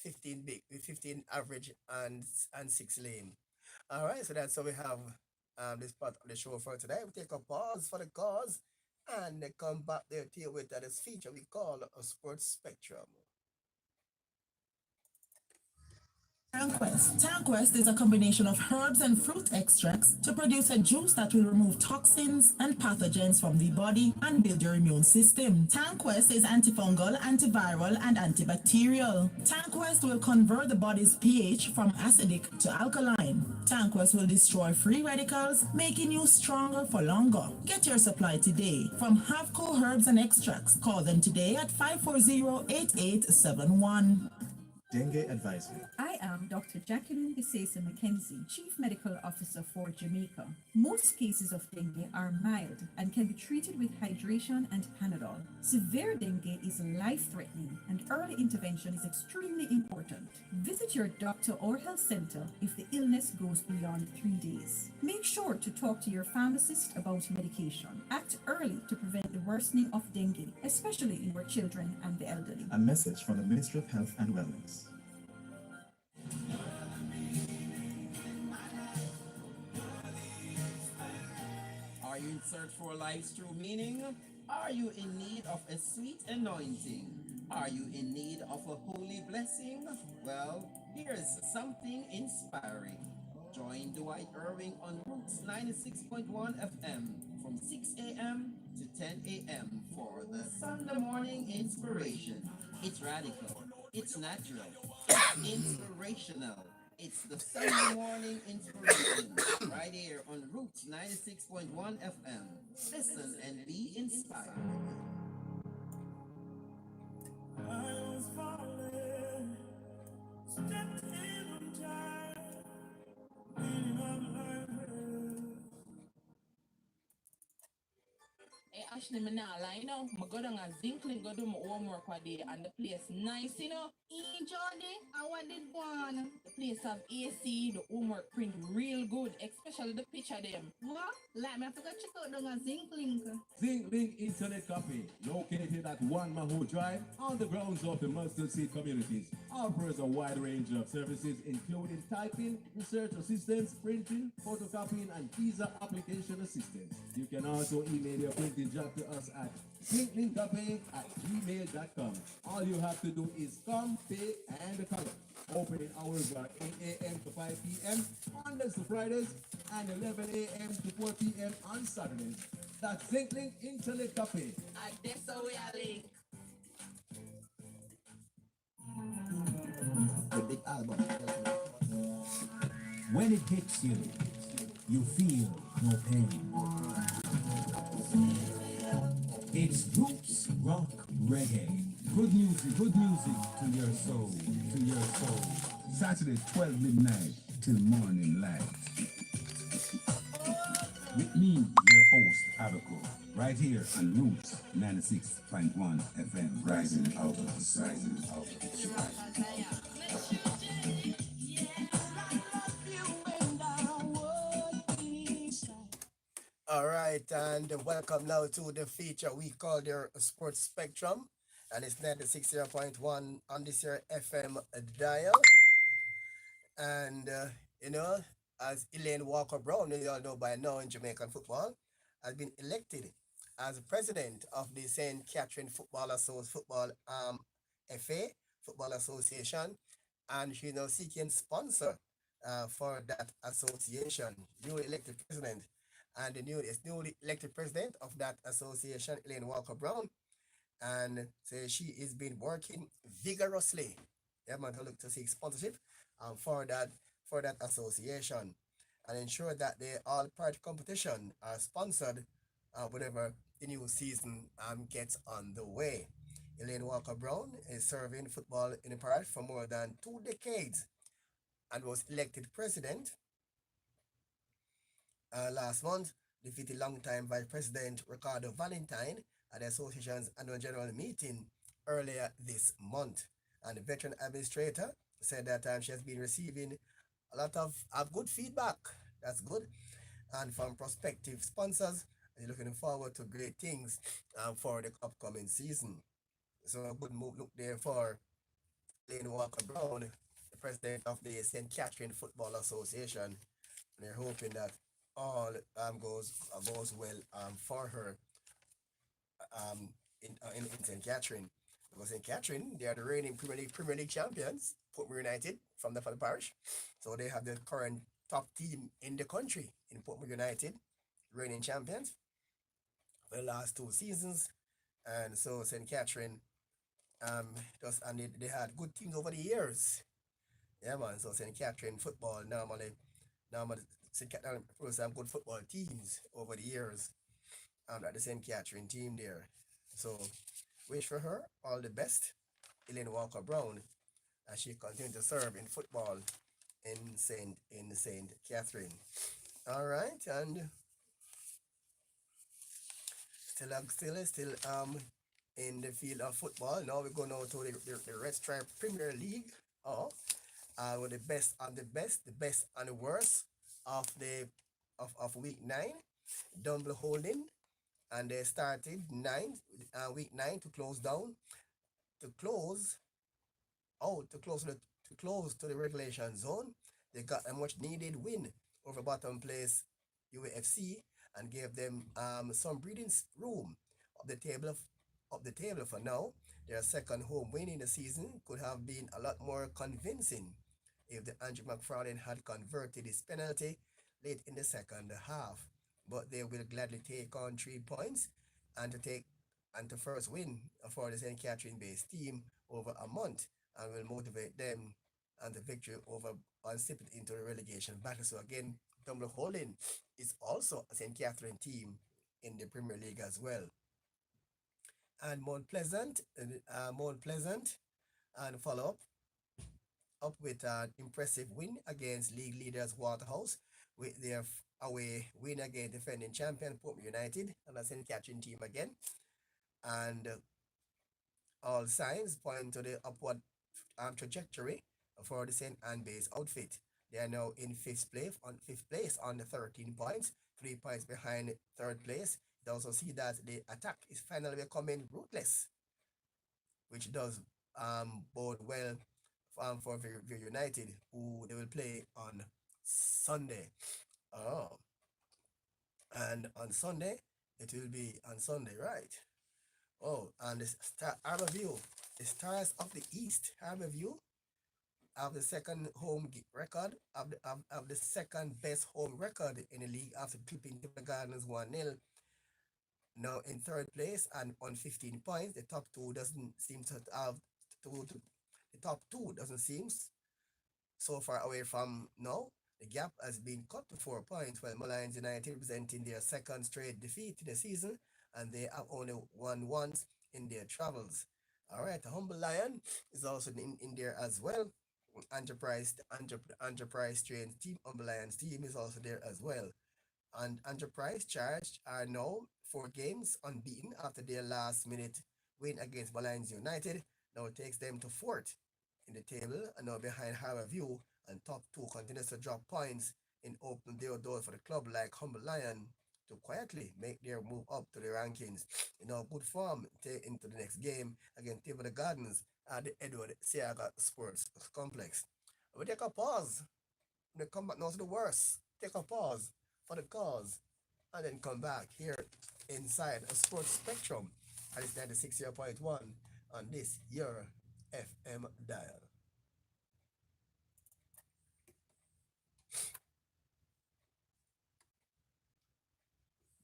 15 big, with 15 average and 6 lane. All right, so that's how we have this part of the show for today. We take a pause for the cause and come back there to you with this feature we call a sports spectrum. Tanquest. Tanquest is a combination of herbs and fruit extracts to produce a juice that will remove toxins and pathogens from the body and build your immune system. Tanquest is antifungal, antiviral, and antibacterial. Tanquest will convert the body's pH from acidic to alkaline. Tanquest will destroy free radicals, making you stronger for longer. Get your supply today from Havco Herbs and Extracts. Call them today at 540-8871. Dengue Advisory. I am Dr. Jacqueline Bisesa McKenzie, Chief Medical Officer for Jamaica. Most cases of dengue are mild and can be treated with hydration and Panadol. Severe dengue is life-threatening and early intervention is extremely important. Visit your doctor or health center if the illness goes beyond 3 days. Make sure to talk to your pharmacist about medication. Act early to prevent the worsening of dengue, especially in your children and the elderly. A message from the Ministry of Health and Wellness. Are you in search for life's true meaning? Are you in need of a sweet anointing? Are you in need of a holy blessing? Well, here's something inspiring. Join Dwight Irving on Roots 96.1 FM from 6 a.m. to 10 a.m. for the Sunday morning inspiration. It's radical, it's natural, it's inspirational. It's the Sunday morning inspiration right here on Roots 96.1 FM. Listen and be inspired. I was falling, stepped in on time, leaning on my head. Hey, Ashley, me nah lie, you know. I go down a Zinkling, go do my homework one day, and the place nice, you know. Jody, I what did one? The place have AC, the homework print real good, especially the picture them. What? Like me, I forgot check out down a zinc link. Zinc Link Internet Cafe, located at 1 Maho Drive, on the grounds of the Mustard Seed Communities, offers a wide range of services including typing, research assistance, printing, photocopying, and visa application assistance. You can also email your printing job to us at zinklinkcafe@gmail.com. All you have to do is come, pay, and color. Opening hours are 8 a.m. to 5 p.m. Mondays to Fridays, and 11 a.m. to 4 p.m. on Saturdays. That's Zinklink Internet Cafe. And that's how we are link. The big album. When it hits you, you feel no pain. It's roots, rock, reggae. Good music to your soul, to your soul. Saturday, 12 midnight till morning light. With me, your host, Abaco, right here on Roots 96.1 FM, rising out of the sun. All right, and welcome now to the feature we call the Sports Spectrum, and it's 96.1 on this year FM dial. And as Elaine Walker Brown, you all know by now in Jamaican football, has been elected as president of the St. Catherine FA Football Association, and she's now seeking sponsor for that association. Newly elected president, and the newly elected president of that association, Elaine Walker Brown, and say she is been working vigorously. Yeah, man, to look to seek sponsorship for that association and ensure that the all party competition are sponsored whenever the new season gets on the way. Elaine Walker Brown is serving football in the parade for more than 2 decades and was elected president last month, defeated longtime Vice President Ricardo Valentine at the association's annual general meeting earlier this month. And the veteran administrator said that she has been receiving a lot of good feedback. That's good. And from prospective sponsors, and looking forward to great things for the upcoming season. So a good move look there for Lane Walker Brown, the president of the St. Catherine Football Association. And they're hoping that all goes well for her in St. Catherine. Because St. Catherine, they are the reigning Premier League champions. Portmore United from the parish. So they have the current top team in the country in Portmore United, reigning champions for the last 2 seasons. And so St. Catherine, they had good teams over the years. Yeah, man. So St. Catherine football normally St. Catherine produce some good football teams over the years. Like the St. Catherine team there. So wish for her all the best, Elaine Walker Brown, as she continues to serve in football in Saint Catherine. All right, and still in the field of football. Now we're going to the Red Stripe Premier League. With the best and the best and the worst of of week 9. Dumble holding, and they started week 9 to close down to close to the relegation zone. They got a much needed win over bottom place UAFC and gave them some breathing room up the table for now. Their second home win in the season could have been a lot more convincing if the Andrew McFarlane had converted his penalty late in the second half. But they will gladly take on 3 points and to first win for the St. Catherine based team over a month, and will motivate them and the victory over and slip it into the relegation battle. So again, Dumble Holding is also a St. Catherine team in the Premier League as well. And Mount Pleasant and follow up with an impressive win against league leaders Waterhouse with their away win against defending champion Portmore United and a St. Catherine team again. And all signs point to the upward trajectory for the St. Anne Bay's outfit. They are now in fifth place on the 13 points, 3 points behind third place. They also see that the attack is finally becoming ruthless, which does bode well for View United, who they will play on Sunday. And on Sunday, it will be on Sunday, right? And the Stars of the East, Harborview, have the second home record, of the second best home record in the league after clipping the Gardens 1-0. Now in third place and on 15 points. The top two doesn't seem to have the top two doesn't seem so far away from now. The gap has been cut to 4 points, while Malines United representing their second straight defeat in the season, and they have only won once in their travels. All right, the Humble Lion is also in there as well. Enterprise trained team, Humble Lions team is also there as well. And Enterprise charged are now 4 games unbeaten after their last minute win against Malines United. Now it takes them to 4th in the table and now behind Harborview, and top 2 continues to drop points in open doors for the club like Humble Lion to quietly make their move up to the rankings. Good form into the next game against Table Gardens at the Edward Seaga Sports Complex. We take a pause. When they come back now to the worst, take a pause for the cause and then come back here inside a sports spectrum at its 96.1 on this your FM dial.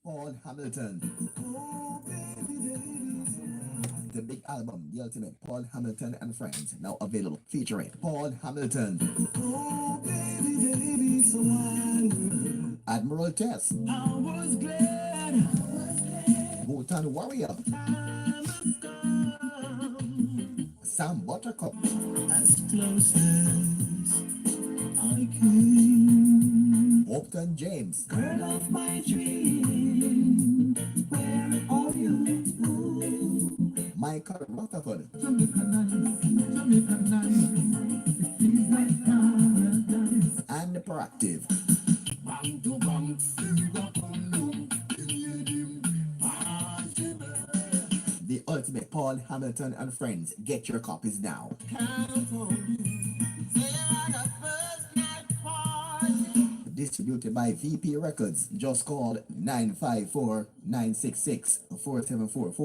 Paul Hamilton. The big album, The Ultimate Paul Hamilton and Friends, now available, featuring Paul Hamilton. Admiral Tess. I was glad. Bhutan Warrior. Sam Buttercup. As close as I can. Upton James. Girl of my dream, where are you? Michael Rutherford. And the Proactive. The Ultimate Paul Hamilton and Friends. Get your copies now. This distributed by VP Records. Just call 954-966-4744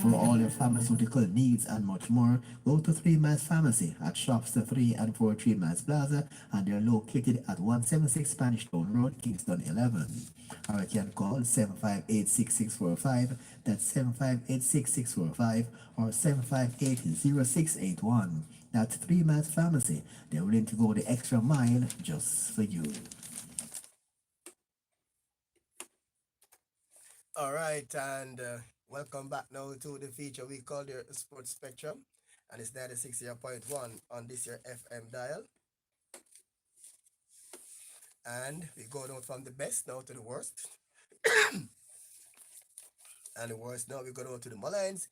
for all your pharmaceutical needs and much more. Go to 3 Miles Pharmacy at Shops 3 and 4 3 Miles Plaza, and they're located at 176 Spanish Town Road, Kingston 11. Or you can call 758-6645, that's 758-6645, or 758-0681. That's 3 Miles Pharmacy. They're willing to go the extra mile just for you. All right, and welcome back now to the feature we call the Sports Spectrum, and it's 96.1 on this year FM dial. And we go down from the best now to the worst. And the worst now we go down to the Mullines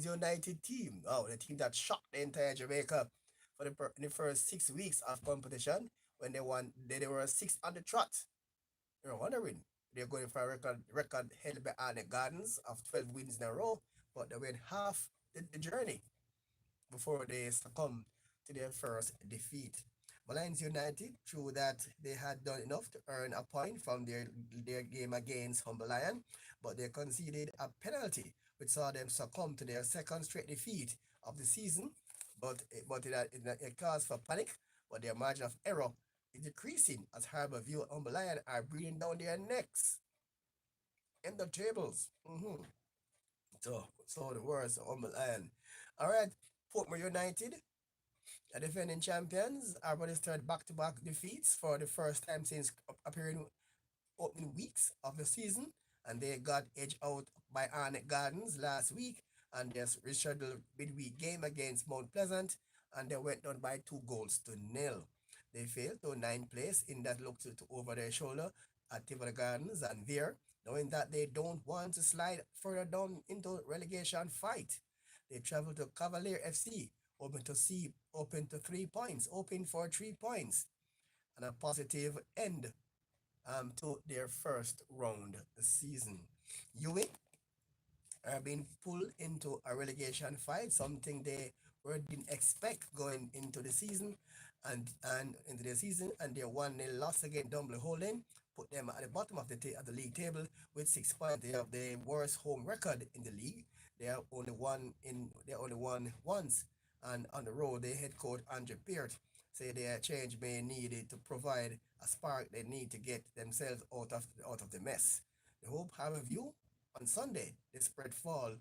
United team. Oh, the team that shocked the entire Jamaica for in the first 6 weeks of competition when they won. They were 6 on the trot. You're wondering, they're going for a record held by Arne Gardens of 12 wins in a row, but they went half the journey before they succumbed to their first defeat. Mullines United, through that, they had done enough to earn a point from their game against Humble Lion, but they conceded a penalty, which saw them succumb to their second straight defeat of the season. But it caused for panic, but their margin of error is decreasing as Harborview and Humble Lion are breathing down their necks in the tables. So the worst Humble Lion. All right, Portmore United, the defending champions, are registered back-to-back defeats for the first time since appearing opening weeks of the season, and they got edged out by Arnett Gardens last week, and their rescheduled midweek game against Mount Pleasant, and they went down by 2-0. They failed to 9th place in that look to over their shoulder at Tivoli Gardens, and there, knowing that they don't want to slide further down into relegation fight, they travel to Cavalier FC, open to 3 points, open for 3 points, and a positive end to their first round season. Ewing are being pulled into a relegation fight, something they didn't expect going into the season, and their 1-0 loss against Dumbley Holding put them at the bottom of the league table with 6 points. They have the worst home record in the league. They are only won once, and on the road, their head coach Andrew Peart say their change may need to provide a spark they need to get themselves out of the mess. They hope Harborview on Sunday, desperate for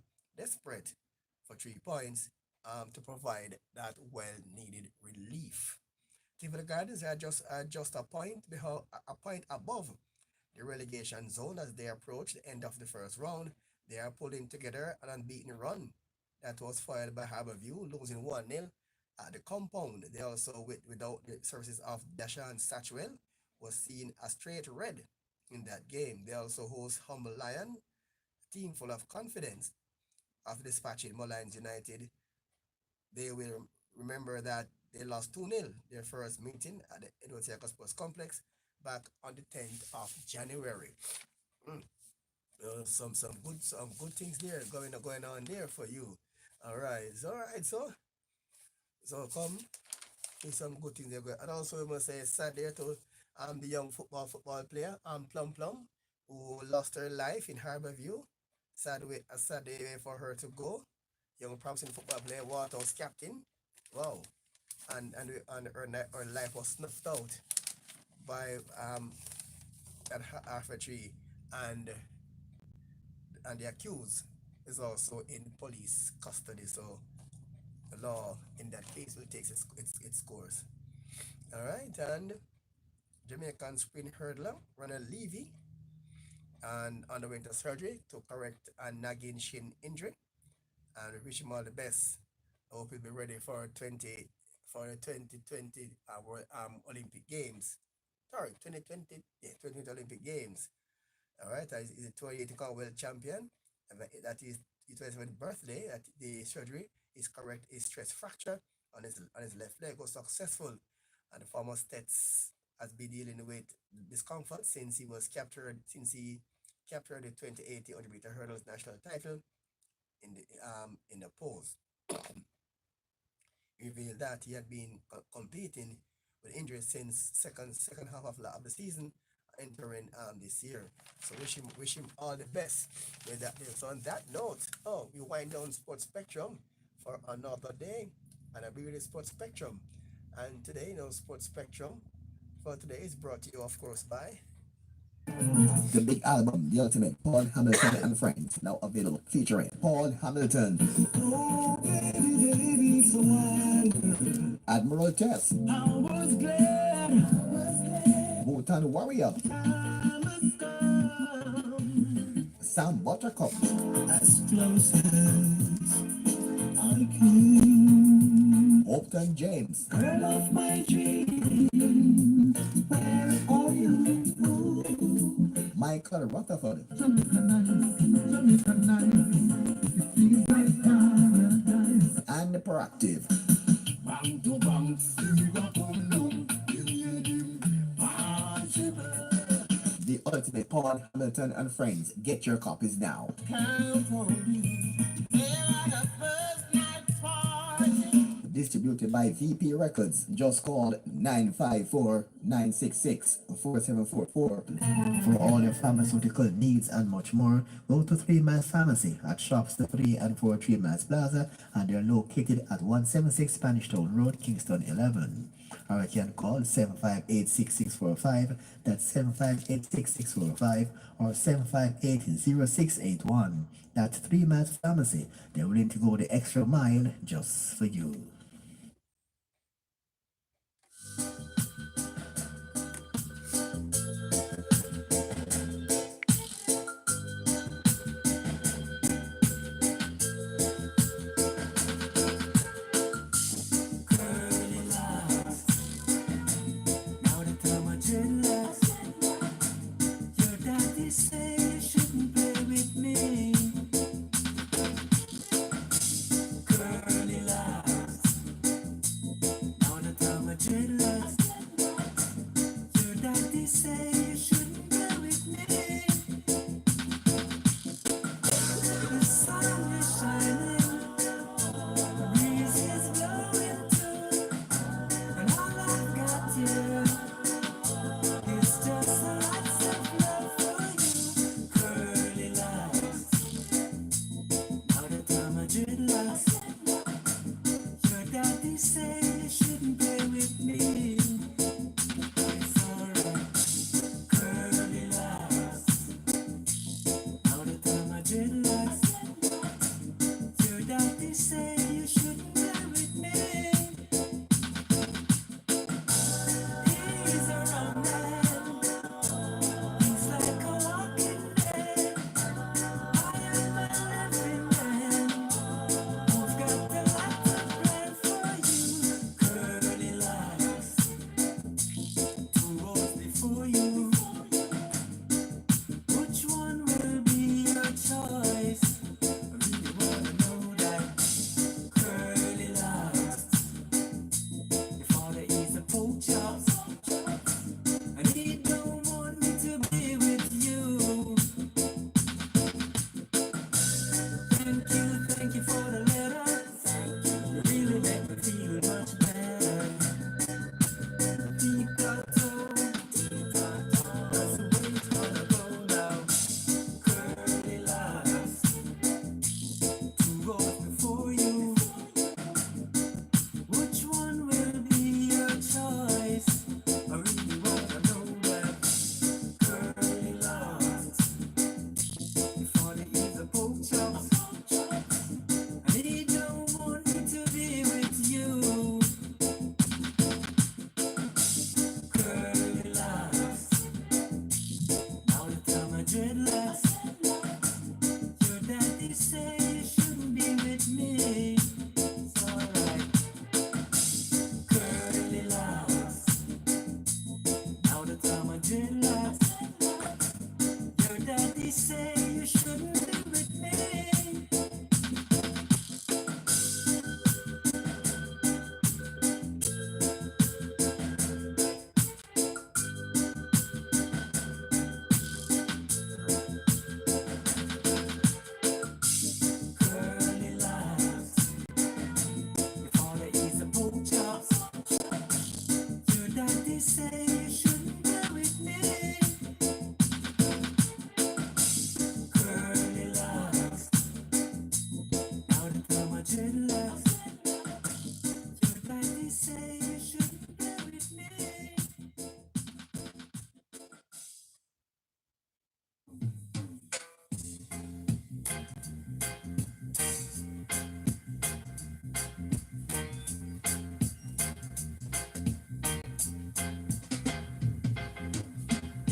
3 points to provide that well-needed relief. Tivoli Gardens are just a point above the relegation zone as they approach the end of the first round. They are pulling together an unbeaten run that was foiled by Harborview, losing 1-0 at the compound. They also, without the services of Dashan Satchwell, was seen a straight red in that game. They also host Humble Lion, a team full of confidence. After dispatching Mullines United, they will remember that they lost 2-0 their first meeting at the Edward Circus Sports Complex back on the 10th of January. Some good things there going on there for you. All right, so come with some good things there. And also we must say sad there to the young football player Plum Plum, who lost her life in Harborview. A sad day for her to go. Young promising football player, Waterhouse captain. Wow. And her life was snuffed out by at Harford Tree, and the accused is also in police custody. So the law in that case will take its course. All right, and Jamaican sprint hurdler Ronald Levy and underwent a surgery to correct a nagging shin injury, and we wish him all the best. I hope he'll be ready for the 2020 Olympic Games. Sorry, 2020, 2020 Olympic Games. All right, he's a 28 Commonwealth champion. That is, it was his birthday. That the surgery is correct. His stress fracture on his left leg was successful, and the former Stets has been dealing with discomfort since he captured the 2080 100 meter hurdles national title in the pose. He revealed that he had been competing with injuries since second half of the season, entering this year. So wish him all the best with that. So on that note, we wind down Sports Spectrum for another day, and I bring you the Sports Spectrum. And today, Sports Spectrum for today is brought to you, of course, by the big album, The Ultimate, Paul Hamilton and Friends, now available, featuring Paul Hamilton, Admiral Tess, Bhutan Warrior, Sam Buttercup, as close as I can. Upton James, girl of my dream, where are you? Michael Rutherford, and Proactive. The Ultimate, Paul Hamilton and Friends. Get your copies now. Distributed by VP Records. Just call 954-966-4744. For all your pharmaceutical needs and much more, go to 3 Miles Pharmacy at shops the 3 and 4 3 Miles Plaza, and they're located at 176 Spanish Town Road, Kingston 11. Or you can call 758-6645, that's 758-6645, or 758-0681. That's 3 Miles Pharmacy. They're willing to go the extra mile just for you.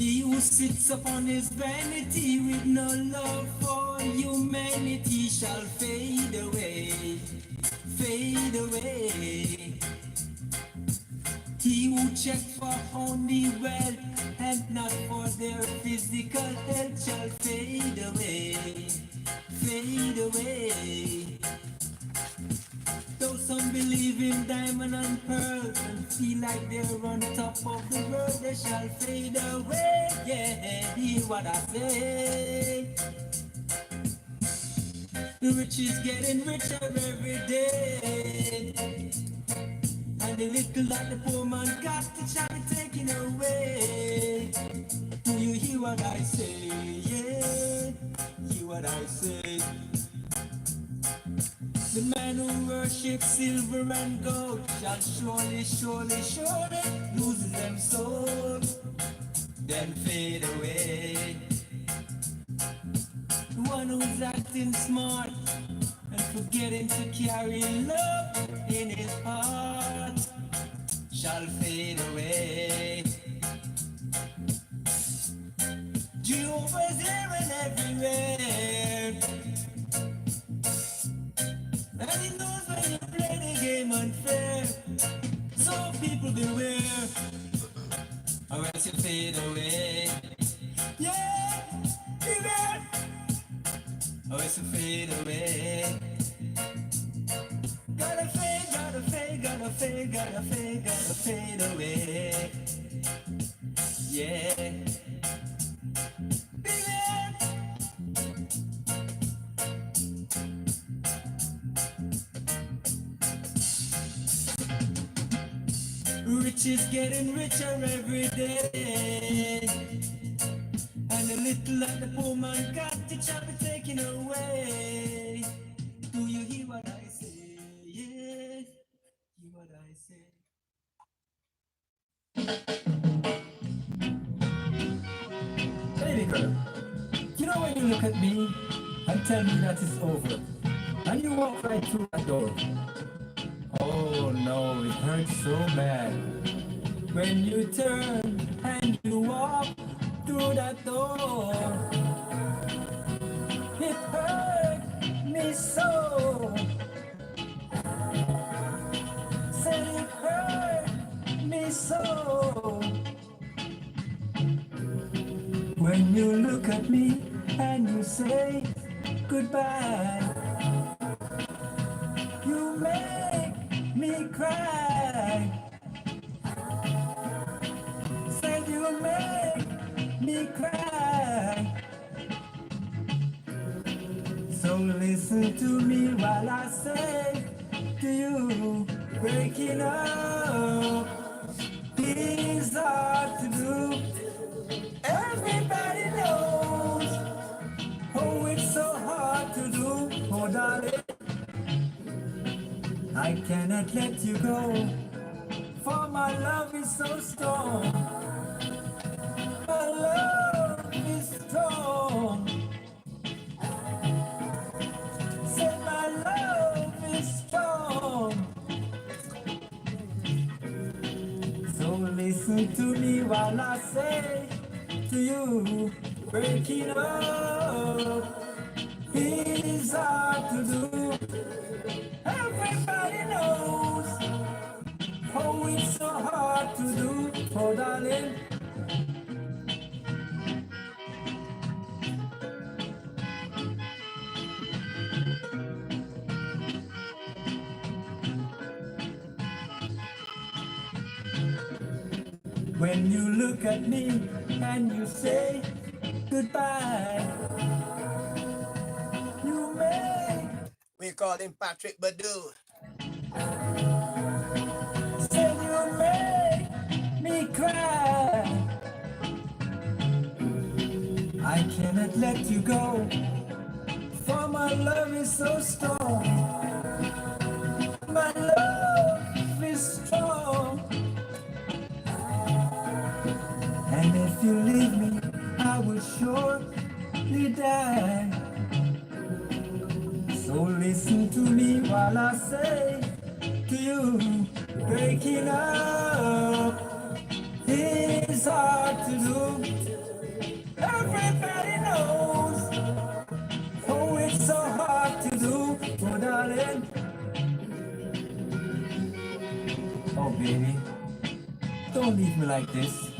He who sits upon his vanity with no love for humanity shall fade away, fade away. He who checks for only wealth and not for their physical health shall fade away, fade away. Though some believe in diamond and pearls and feel like they're on top of the world, they shall fade away. Yeah, hear what I say. The rich is getting richer every day, and the little that the poor man got to shall be taken away. Do you hear what I say? Yeah, hear what I say. The man who worships silver and gold shall surely, surely, surely lose them soul, then fade away. The one who's acting smart and forgetting to carry love in his heart shall fade away. Jehovah's here and everywhere, and he knows when you play the game unfair. So people beware, or else you fade away. Yeah, beware, or else you fade away. Gotta fade, gotta fade, gotta fade, gotta fade, gotta fade away. Yeah. Beware. Rich is getting richer every day, and the little that the poor man got, it shall be taken away. Do you hear what I say? Yeah, hear what I say. Baby girl, you know when you look at me and tell me that it's over, and you walk right through that door. Oh no, it hurts so bad. When you turn and you walk through that door, it hurt me so. Said it hurt me so. When you look at me and you say goodbye, you make me cry. Said you make me cry. So listen to me while I say to you, breaking up is hard to do. Everybody knows, oh, it's so hard to do. Oh, darling, I cannot let you go, for my love is so strong. My love is strong. Say my love is strong. So listen to me while I say to you, breaking up is hard to do. Everybody knows, oh, it's so hard to do. Oh, darling, when you look at me and you say goodbye, you make We call him Patrick Badu. say you make me cry. I cannot let you go, for my love is so strong. My love is strong. And if you leave me, I will surely die. So listen to me while I say to you, breaking up is hard to do. baby. Don't leave me like this.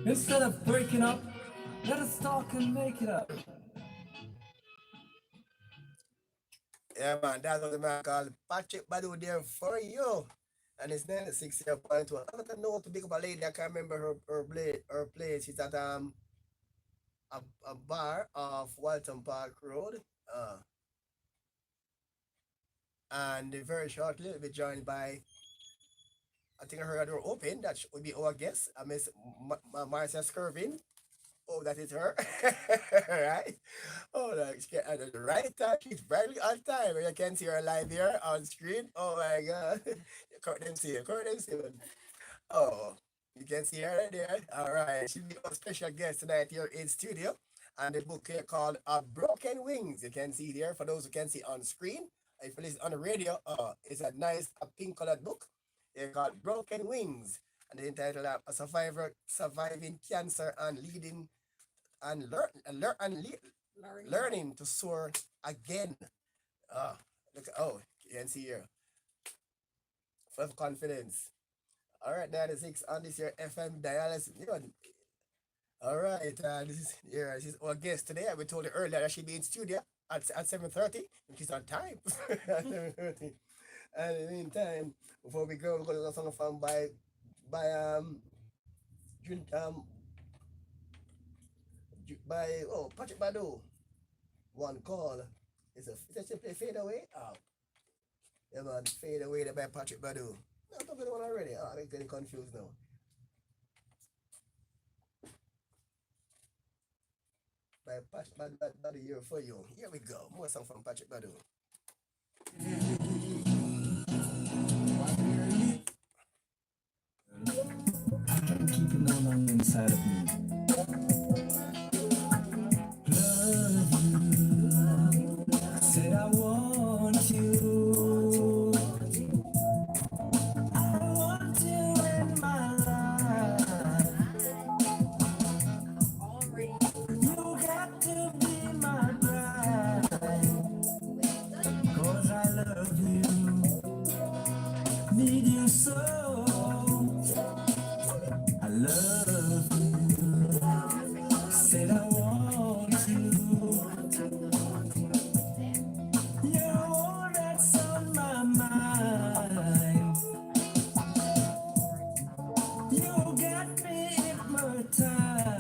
Instead of breaking up, let us talk and make it up. Yeah, man, that was a man called Patrick Badu there for you. And it's 96.1. I don't know to pick up a lady. I can't remember her place. She's at a bar off Walton Park Road. And very shortly we'll be joined by, I think I heard her open. That would be our guest, Miss Marcia Skirvin. Oh, that is her. Right? Oh, no, she's at the right time. She's barely on time. You can see her live here on screen. Oh my God. Correct them see. Oh, you can see her right there. All right. She'll be our special guest tonight here in studio. And the book here called Broken Wings. You can see here for those who can see on screen. If you listen on the radio, it's a nice pink colored book. It's called Broken Wings. And the entitled A Survivor Surviving Cancer and Leading and Learning to Soar Again. Look, you can see here. Full of confidence. All right, 96 on this year FM dialysis. All right, this is our guest today. I told you earlier that she'd be in studio at 7:30, which is on time. At 7:30. And in the meantime, before we go, we're going to go song from by Patrick Badu. One call. It's a simply Fade Away. Oh. Yeah, man, Fade Away by Patrick Badu. I'm talking one already. I'm getting confused now. By Patrick Badu here for you. Here we go. More song from Patrick Badu. Keep it no longer inside of me. Love you. Said I want you. I want you in my life. You got to be my bride. 'Cause I love you. Need you so. I love you. Said I want you. You're all that's on my mind. You got me hypnotized.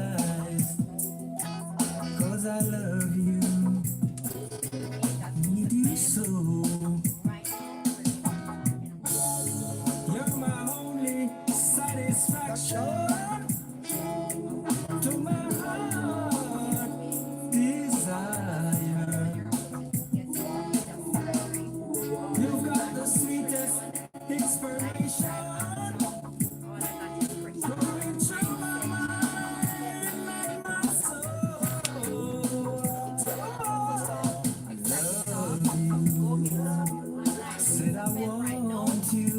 'Cause I love you. Need you so. You're my only satisfaction. To my heart desire. You've got the sweetest inspiration. Going through my mind and my soul. I love you. Said I want you.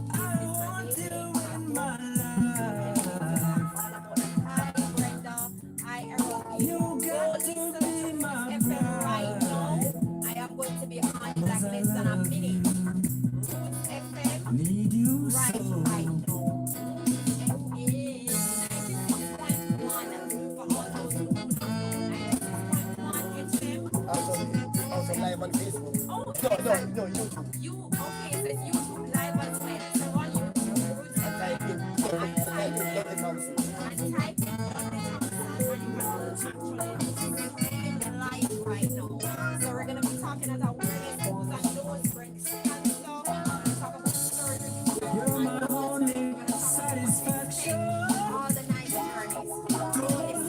I want you in my life. You got to be my bride. I am going to be on Blacklist and I'm minute. Need you so. Also live on Facebook. No, YouTube. Okay, so YouTube live as well. So on YouTube, Type in Dudley Thompson. and type in the live right now. So we're gonna be talking about where it goes and those bricks and stuff. Talk about surgery. You're my only satisfaction. All the nice journeys.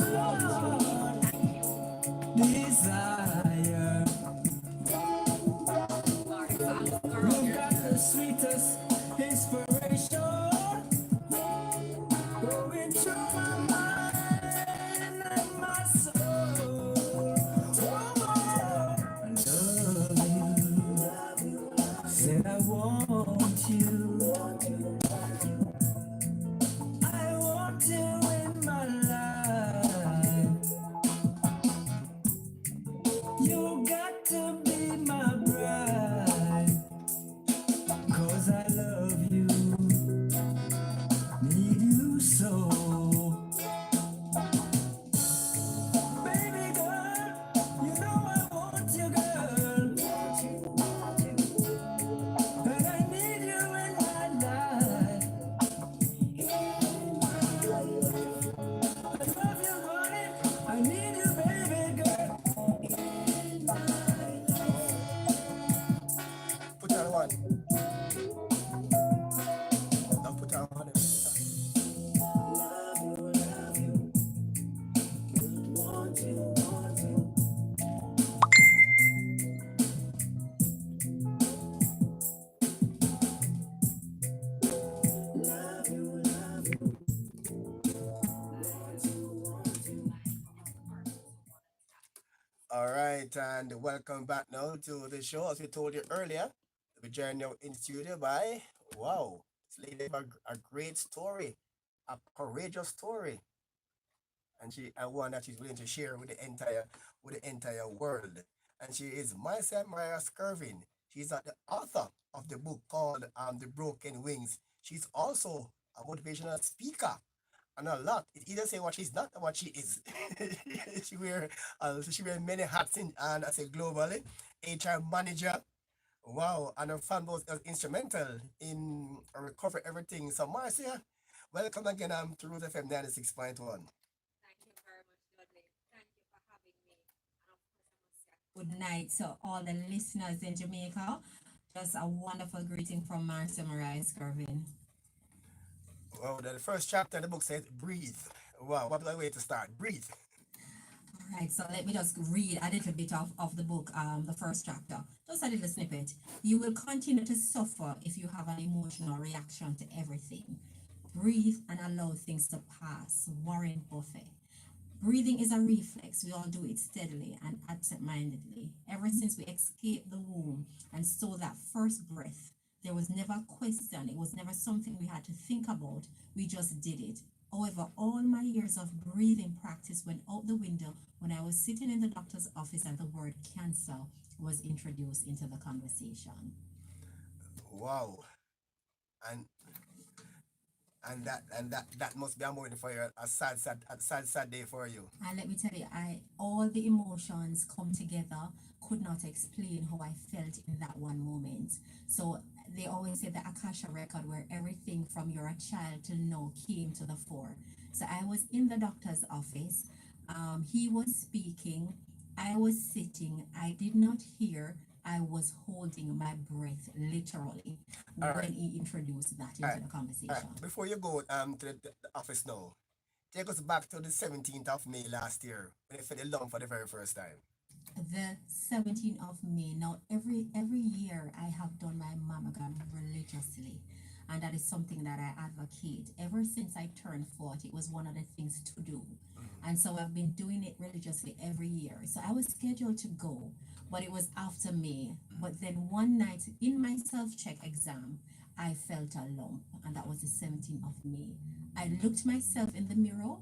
Desire. You've got the sweetest inspiration. Going through my mind and my soul. All right, and welcome back now to the show. As we told you earlier, we joined now in studio by wow, this lady have a great story, a courageous story, and one that she's willing to share with the entire world. And she is myself, Mariah Skirvin. She's the author of the book called The Broken Wings. She's also a motivational speaker and a lot. It either say what she's not or what she is. She wear many hats in and as a globally HR manager. Wow, and her fan was instrumental in recover everything. So Marcia, welcome again to Root FM 96.1. Good night to all the listeners in Jamaica. Just a wonderful greeting from Marcia Mariah Skirvin. Well, the first chapter of the book says breathe. Wow, what better way to start? Breathe. All right, so let me just read a little bit of the book, the first chapter. Just a little snippet. You will continue to suffer if you have an emotional reaction to everything. Breathe and allow things to pass. Warren Buffett. Breathing is a reflex. We all do it steadily and absent-mindedly. Ever since we escaped the womb and saw that first breath, there was never a question. It was never something we had to think about. We just did it. However, all my years of breathing practice went out the window when I was sitting in the doctor's office and the word cancer was introduced into the conversation. Wow. And that must be a moment for you, a sad day for you. And let me tell you, all the emotions come together, could not explain how I felt in that one moment. So they always say the Akasha record where everything from you're a child till now came to the fore. So I was in the doctor's office. He was speaking. I was sitting. I did not hear. I was holding my breath literally when he introduced that into the conversation. Before you go to the office now, take us back to the 17th of May last year when you felt the lump for the very first time. The 17th of May. Now, every year I have done my mammogram religiously, and that is something that I advocate. Ever since I turned 40, it was one of the things to do. And so I've been doing it religiously every year. So I was scheduled to go, but it was after May. But then one night in my self-check exam, I felt a lump, and that was the 17th of May. I looked myself in the mirror,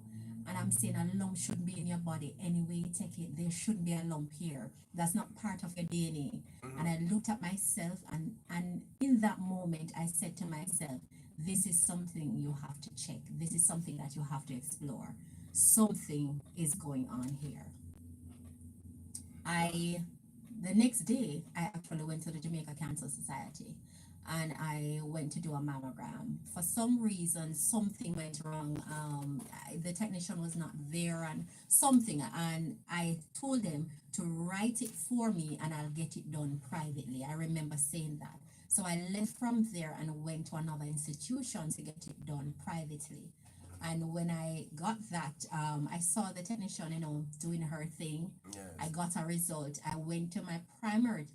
and I'm saying a lump shouldn't be in your body. Anyway, you take it, there should be a lump here. That's not part of your DNA. And I looked at myself, and in that moment, I said to myself, this is something you have to check. This is something that you have to explore. Something is going on here. The next day, I actually went to the Jamaica Cancer Society and I went to do a mammogram. For some reason, something went wrong. The technician was not there and something, and I told him to write it for me and I'll get it done privately. I remember saying that. So I left from there and went to another institution to get it done privately. And when I got that, I saw the technician, doing her thing. Yes. I got a result. I went to my primary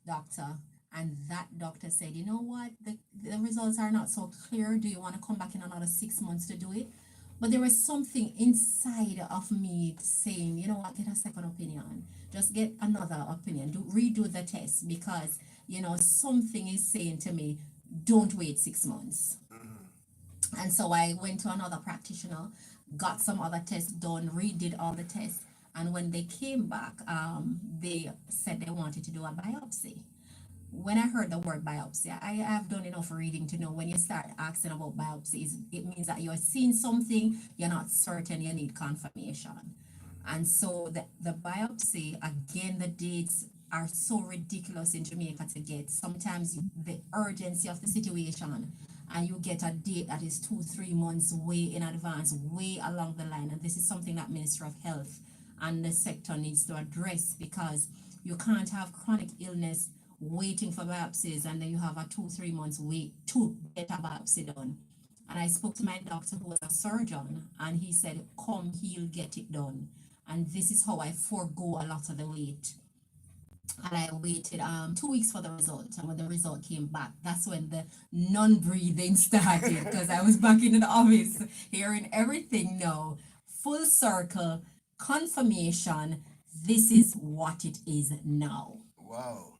doctor, and that doctor said, you know what, the results are not so clear. Do you want to come back in another 6 months to do it? But there was something inside of me saying, you know what, get a second opinion. Just get another opinion. Redo the test because, something is saying to me, don't wait 6 months. And so I went to another practitioner, got some other tests done, redid all the tests. And when they came back, they said they wanted to do a biopsy. When I heard the word biopsy, I have done enough reading to know when you start asking about biopsies, it means that you're seeing something, you're not certain, you need confirmation. And so the biopsy, again, the dates are so ridiculous in Jamaica to get. Sometimes the urgency of the situation, and you get a date that is 2-3 months way in advance, way along the line. And this is something that Ministry of Health and the sector needs to address, because you can't have chronic illness waiting for biopsies and then you have a 2-3 months wait to get a biopsy done. And I spoke to my doctor who was a surgeon, and he said, come, he'll get it done. And this is how I forego a lot of the wait. And I waited 2 weeks for the result. And when the result came back, that's when the non-breathing started, because I was back in the office hearing everything now. Full circle, confirmation, This is what it is now. Wow.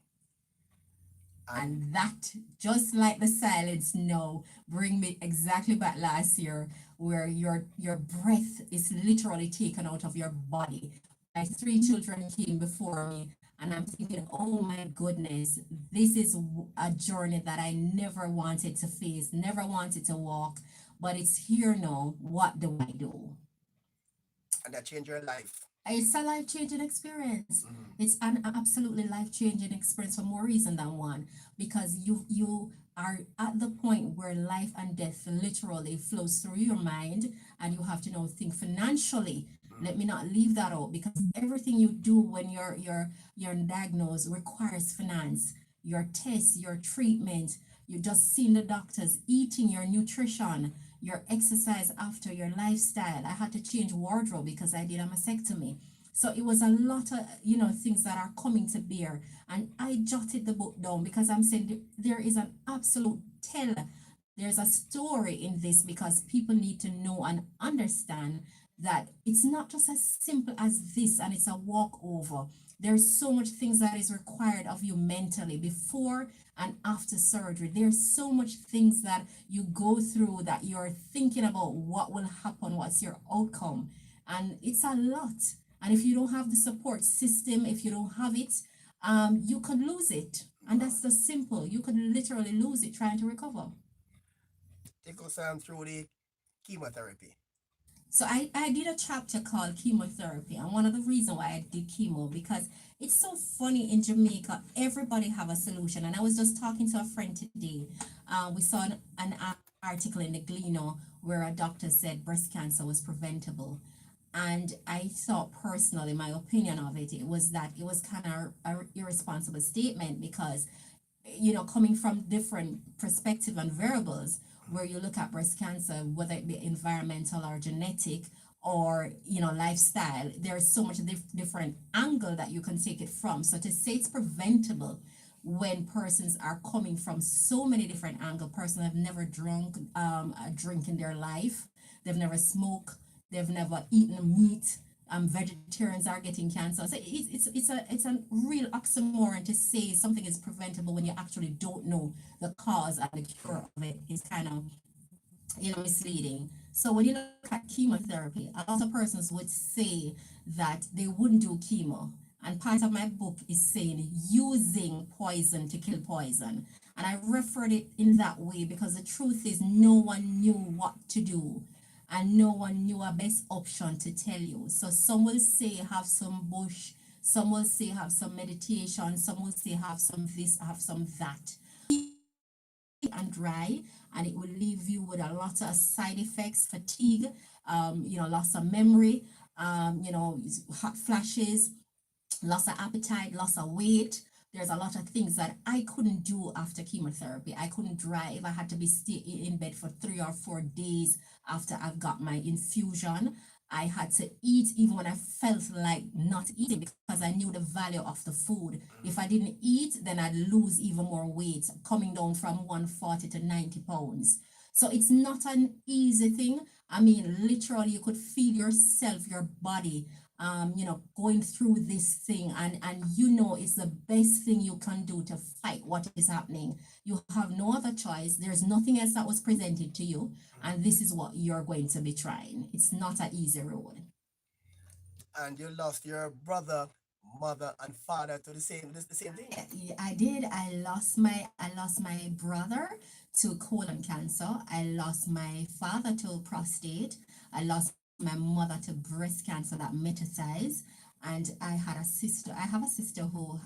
And that, just like the silence now, bring me exactly back last year, where your breath is literally taken out of your body. My three children came before me, and I'm thinking, oh my goodness, this is a journey that I never wanted to face, never wanted to walk, but it's here now. What do I do? And that changed your life. It's a life changing experience. It's an absolutely life changing experience for more reason than one, because you are at the point where life and death literally flows through your mind, and you have to now think financially. Let me not leave that out, because everything you do when you're diagnosed requires finance. Your tests, your treatment, you just seeing the doctors, eating, your nutrition, your exercise after, your lifestyle. I had to change wardrobe because I did a mastectomy. So it was a lot of things that are coming to bear. And I jotted the book down because I'm saying there is an absolute tell. There's a story in this, because people need to know and understand that it's not just as simple as this and it's a walkover. There's so much things that is required of you mentally before and after surgery. There's so much things that you go through, that you're thinking about what will happen, what's your outcome. And it's a lot. And if you don't have the support system, if you don't have it, you could lose it. And that's the simple. You could literally lose it trying to recover. Take us through the chemotherapy. So I did a chapter called chemotherapy, and one of the reasons why I did chemo, because it's so funny in Jamaica, everybody have a solution. And I was just talking to a friend today. We saw an article in the Gleaner where a doctor said breast cancer was preventable. And I thought personally, my opinion of it, it was kind of an irresponsible statement, because coming from different perspective and variables, where you look at breast cancer, whether it be environmental or genetic or lifestyle, there's so much different angle that you can take it from. So to say it's preventable when persons are coming from so many different angles, persons have never drunk a drink in their life, they've never smoked, they've never eaten meat. Vegetarians are getting cancer. So it's a real oxymoron to say something is preventable when you actually don't know the cause and the cure of it. Is kind of misleading. So when you look at chemotherapy, a lot of persons would say that they wouldn't do chemo. And part of my book is saying using poison to kill poison. And I referred it in that way because the truth is no one knew what to do, and no one knew a best option to tell you. So some will say have some bush, some will say have some meditation, some will say have some this, have some that. And dry, and it will leave you with a lot of side effects, fatigue, loss of memory, hot flashes, loss of appetite, loss of weight. There's a lot of things that I couldn't do after chemotherapy. I couldn't drive. I had to be stay in bed for 3 or 4 days after I've got my infusion. I had to eat even when I felt like not eating, because I knew the value of the food. If I didn't eat, then I'd lose even more weight, coming down from 140 to 90 pounds. So it's not an easy thing. I mean, literally, you could feel yourself, your body, going through this thing, and it's the best thing you can do to fight what is happening. You have no other choice. There's nothing else that was presented to you, and this is what you're going to be trying. It's not an easy road. And you lost your brother, mother, and father to the same thing. Yeah, I did. I lost my brother to colon cancer. I lost my father to prostate. I lost my mother to breast cancer that metastasized. And I have a sister who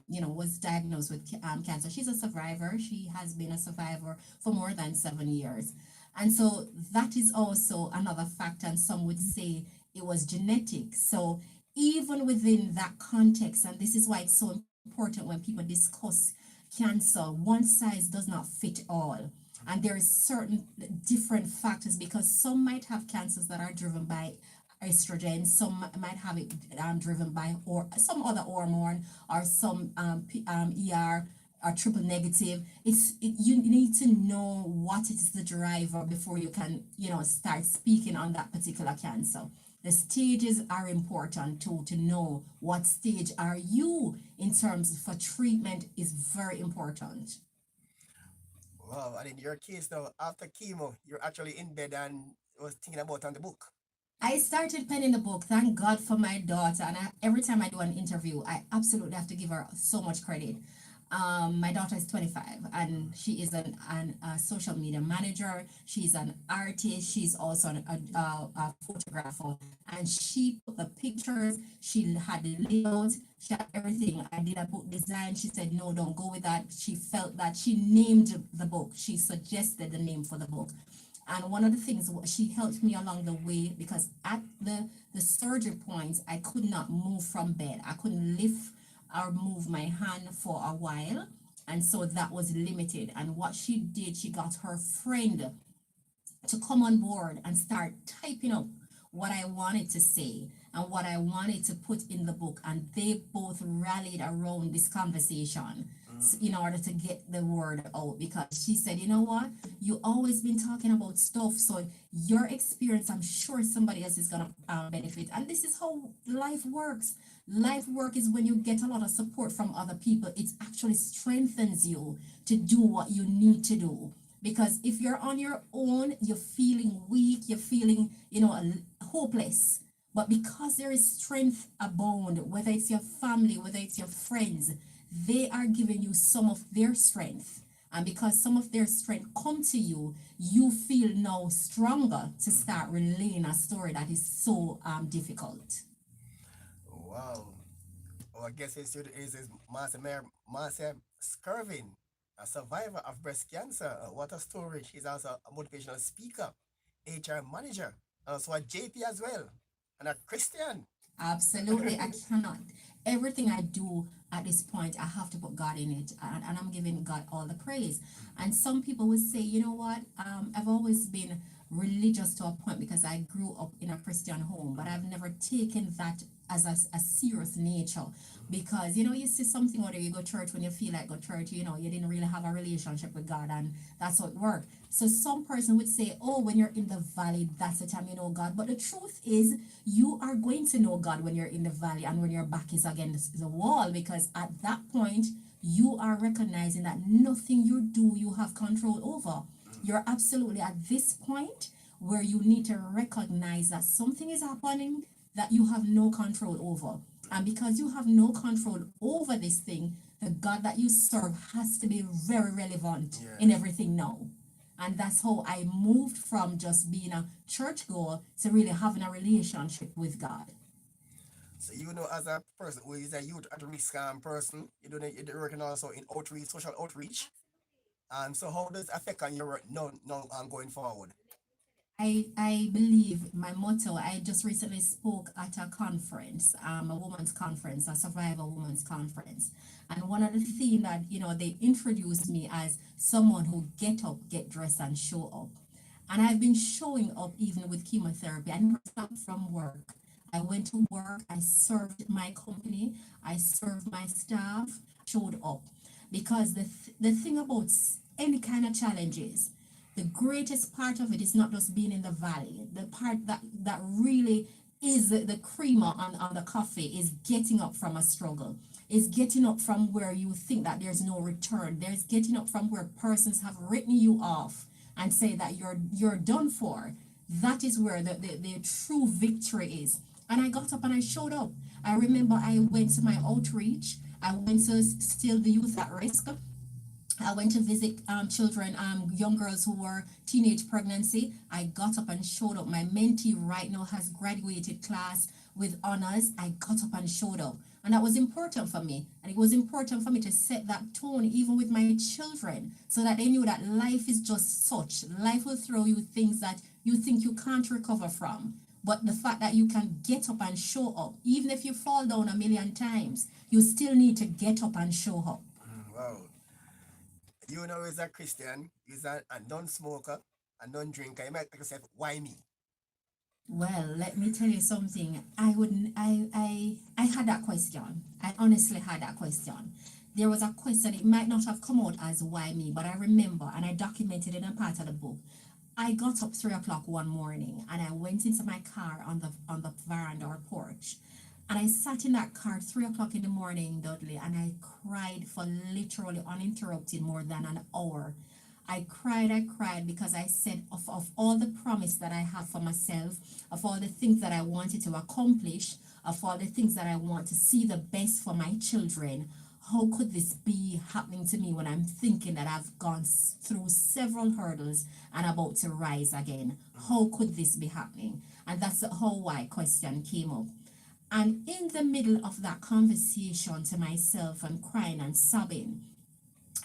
was diagnosed with cancer. She's a survivor. She has been a survivor for more than 7 years. And so that is also another factor, and some would say it was genetic. So even within that context, and this is why it's so important when people discuss cancer, one size does not fit all. And there is certain different factors, because some might have cancers that are driven by estrogen, some might have it driven by or some other hormone, or some ER or triple negative. You need to know what is the driver before you can start speaking on that particular cancer. The stages are important too, to know what stage are you in terms for treatment is very important. Wow, and in your case now, after chemo, you're actually in bed and was thinking about on the book. I started penning the book. Thank God for my daughter. And every time I do an interview, I absolutely have to give her so much credit. My daughter is 25 and she is a social media manager. She's an artist. She's also a photographer. And she put the pictures, she had the layout, she had everything. I did a book design. She said, no, don't go with that. She felt that she named the book. She suggested the name for the book. And one of the things, she helped me along the way because at the surgery point, I could not move from bed. I couldn't lift or move my hand for a while. And so that was limited. And what she did, she got her friend to come on board and start typing up what I wanted to say and what I wanted to put in the book. And they both rallied around this conversation in order to get the word out, because she said, you know what, you always been talking about stuff, so your experience, I'm sure somebody else is gonna benefit. And this is how life works. Life work is when you get a lot of support from other people, it actually strengthens you to do what you need to do. Because if you're on your own, you're feeling weak, you're feeling, hopeless. But because there is strength abound, whether it's your family, whether it's your friends, they are giving you some of their strength. And because some of their strength come to you, you feel now stronger to start relaying a story that is so difficult. Wow. Our guest in studio is Marcia Skirvin, a survivor of breast cancer. What a story. She's also a motivational speaker, HR manager, and also a JP as well, and a Christian. Absolutely, I cannot. Everything I do at this point, I have to put God in it, and I'm giving God all the praise. And some people would say, you know what? I've always been religious to a point because I grew up in a Christian home, but I've never taken that as a serious nature. Because you see something, whether you go church when you feel like go church, you didn't really have a relationship with God, and that's how it worked. So some person would say, oh, when you're in the valley, that's the time you know God. But the truth is, you are going to know God when you're in the valley and when your back is against the wall, because at that point, you are recognizing that nothing you do, you have control over. You're absolutely at this point where you need to recognize that something is happening that you have no control over. And because you have no control over this thing, the God that you serve has to be very relevant in everything now. And that's how I moved from just being a churchgoer to really having a relationship with God. So as a person who is a youth at risk person, you're working also in outreach, social outreach. And so how does it affect on your work now going forward? I believe my motto, I just recently spoke at a conference, a women's conference, a survivor women's conference. And one of the things that, they introduced me as someone who get up, get dressed and show up. And I've been showing up even with chemotherapy. I never stopped from work. I went to work, I served my company, I served my staff, showed up. Because the thing about any kind of challenges, the greatest part of it is not just being in the valley. The part that really is the creamer on the coffee is getting up from a struggle. Is getting up from where you think that there's no return. There's getting up from where persons have written you off and say that you're done for. That is where the true victory is. And I got up and I showed up. I remember I went to my outreach. I went to Still the Youth at Risk. I went to visit children, young girls who were teenage pregnancy. I got up and showed up. My mentee right now has graduated class with honors. I got up and showed up. And that was important for me. And it was important for me to set that tone even with my children so that they knew that life is just such. Life will throw you things that you think you can't recover from. But the fact that you can get up and show up, even if you fall down a million times, you still need to get up and show up. Wow. As a Christian, he's a non-smoker, a non-drinker. You might ask yourself, why me? Well, let me tell you something. I had that question. I honestly had that question. There was a question, it might not have come out as why me, but I remember, and I documented in a part of the book. I got up 3 o'clock one morning and I went into my car on the veranda or porch. And I sat in that car 3 o'clock in the morning, Dudley, and I cried for literally uninterrupted more than an hour. I cried because I said of all the promise that I have for myself, of all the things that I wanted to accomplish, of all the things that I want to see the best for my children, how could this be happening to me when I'm thinking that I've gone through several hurdles and about to rise again? How could this be happening? And that's the how why question came up. And in the middle of that conversation to myself and crying and sobbing,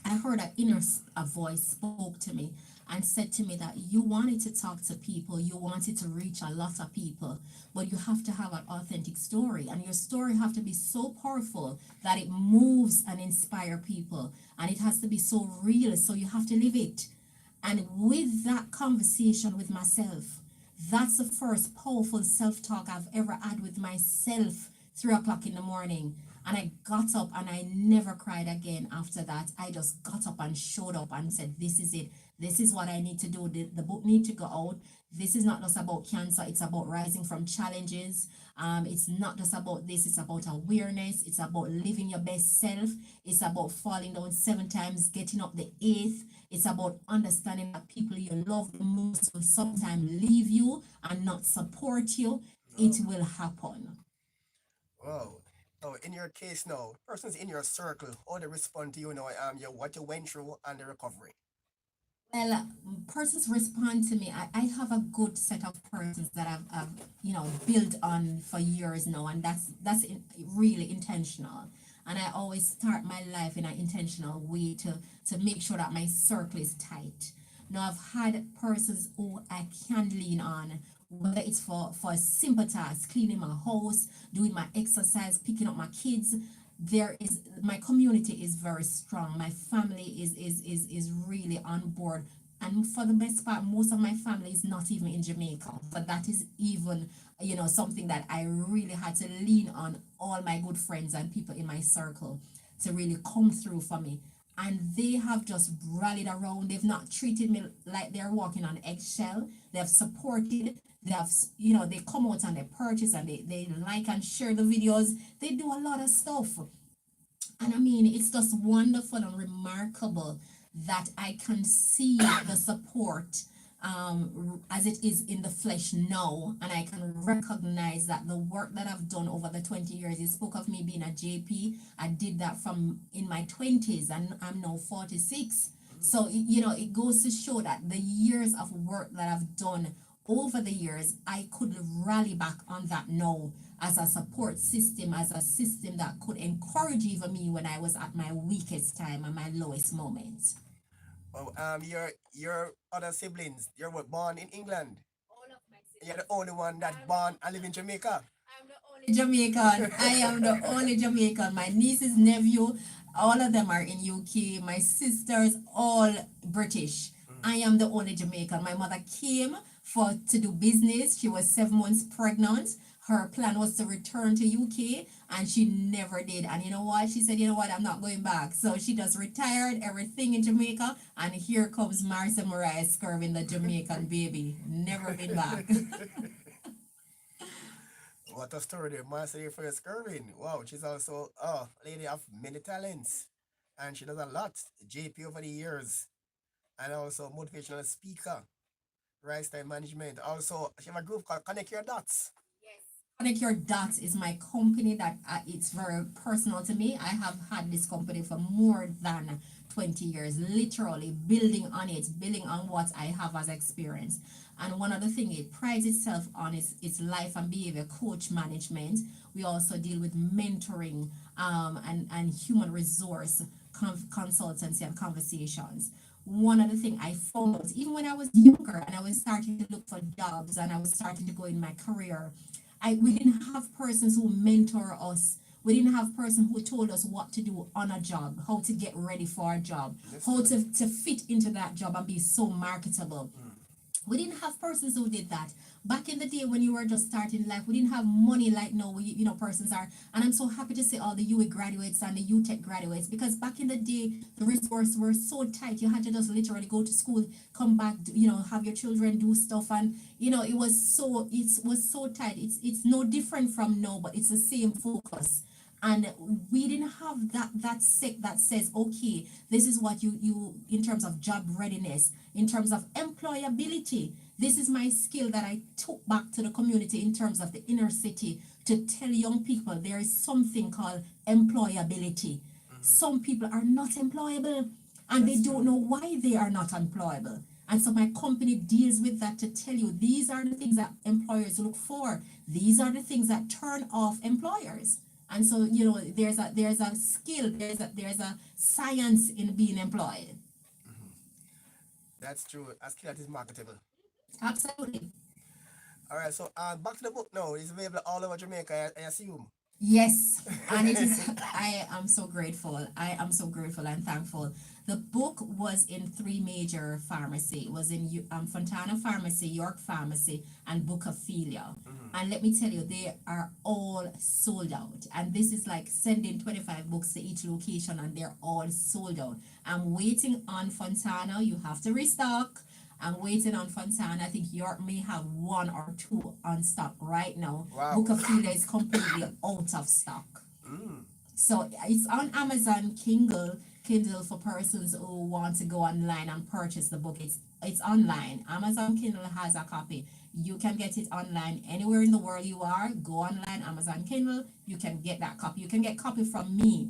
I heard a voice spoke to me and said to me that you wanted to talk to people, you wanted to reach a lot of people, but you have to have an authentic story, and your story have to be so powerful that it moves and inspire people, and it has to be so real, so you have to live it. And with that conversation with myself, that's the first powerful self-talk I've ever had with myself, 3 o'clock in the morning. And I got up and I never cried again after that. I just got up and showed up and said, this is it. This is what I need to do. The book need to go out. This is not just about cancer. It's about rising from challenges. It's not just about this. It's about awareness. It's about living your best self. It's about falling down 7 times, getting up the 8th. It's about understanding that people you love the most will sometimes leave you and not support you. It will happen. Wow. So in your case now, persons in your circle, how they respond to you now, what you went through and the recovery. Well, persons respond to me. I have a good set of persons that I've built on for years now, and really intentional. And I always start my life in an intentional way to make sure that my circle is tight. Now I've had persons who I can lean on, whether it's for a simple task, cleaning my house, doing my exercise, picking up my kids. There is my community is very strong. My family is really on board. And for the best part, most of my family is not even in Jamaica. But that is even, something that I really had to lean on all my good friends and people in my circle to really come through for me. And they have just rallied around. They've not treated me like they're walking on eggshell. They have supported. They have, they come out and they purchase and they like and share the videos. They do a lot of stuff. And I mean, it's just wonderful and remarkable that I can see the support as it is in the flesh now, and I can recognize that the work that I've done over the 20 years. You spoke of me being a JP. I did that from in my 20s, and I'm now 46. So it goes to show that the years of work that I've done over the years, I could rally back on that now as a support system, as a system that could encourage even me when I was at my weakest time and my lowest moment. Oh, your other siblings, you were born in England. You're the only one that born and live in Jamaica. Jamaican. I am the only Jamaican. My nieces, nephew, all of them are in UK. My sisters, all British. I am the only Jamaican. My mother came to do business. She was 7 months pregnant. Her plan was to return to UK, and she never did. And you know what? She said, you know what? I'm not going back. So she just retired everything in Jamaica, and here comes Marcia Mariah Skirvin, the Jamaican baby. Never been back. What a story there. Marcia first Irving. Wow, she's also a lady of many talents. And she does a lot. JP over the years. And also motivational speaker. Rise time management. Also, she have a group called Connect Your Dots. Connect Your Dots is my company that it's very personal to me. I have had this company for more than 20 years, literally building on it, building on what I have as experience. And one of the things it prides itself on is its life and behavior coach management. We also deal with mentoring and human resource consultancy and conversations. One of the things I found was even when I was younger and I was starting to look for jobs and I was starting to go in my career, we didn't have persons who mentor us. We didn't have persons who told us what to do on a job, how to get ready for a job, how to fit into that job and be so marketable. We didn't have persons who did that. Back in the day when you were just starting life, we didn't have money like now, persons are. And I'm so happy to see all the UE graduates and the UTech graduates, because back in the day, the resources were so tight. You had to just literally go to school, come back, have your children do stuff. And, it was so tight. It's no different from now, but it's the same focus. And we didn't have that set that says, okay, this is what you in terms of job readiness, in terms of employability. This is my skill that I took back to the community in terms of the inner city to tell young people there is something called employability. Some people are not employable, and they don't know why they are not employable. And so my company deals with that to tell you these are the things that employers look for. These are the things that turn off employers. And so, there's a skill, there's a science in being employed. That's true. A skill that is marketable. Absolutely. All right, so back to the book now. It's available all over Jamaica, I assume. Yes, and it is. I am so grateful. I am so grateful and thankful. The book was in 3 major pharmacy. It was in Fontana Pharmacy, York Pharmacy, and Bookophelia. And let me tell you, they are all sold out. And this is like sending 25 books to each location, and they're all sold out. I'm waiting on Fontana. You have to restock. I'm waiting on Fontana. I think York may have 1 or 2 on stock right now. Wow. Bookophelia is completely out of stock. So it's on Amazon Kindle for persons who want to go online and purchase the book. It's online. Amazon Kindle has a copy. You can get it online anywhere in the world you are. Go online, Amazon Kindle. You can get that copy. You can get copy from me.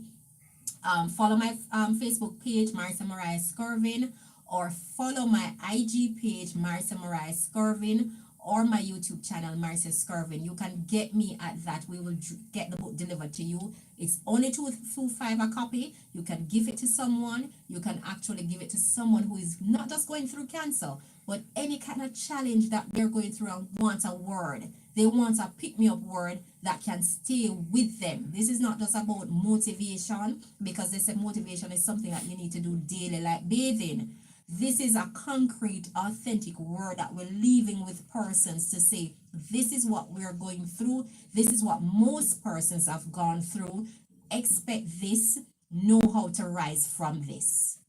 Follow my Facebook page, Marissa Mariah Skirvin, or follow my IG page, Marissa Mariah Skirvin, or my YouTube channel, Marissa Skirvin. You can get me at that. We will get the book delivered to you. It's only $2.25 a copy. You can give it to someone. You can actually give it to someone who is not just going through cancer, but any kind of challenge that they're going through and want a word. They want a pick-me-up word that can stay with them. This is not just about motivation, because they say motivation is something that you need to do daily, like bathing. This is a concrete, authentic word that we're leaving with persons to say, this is what we're going through. This is what most persons have gone through. Expect this. Know how to rise from this.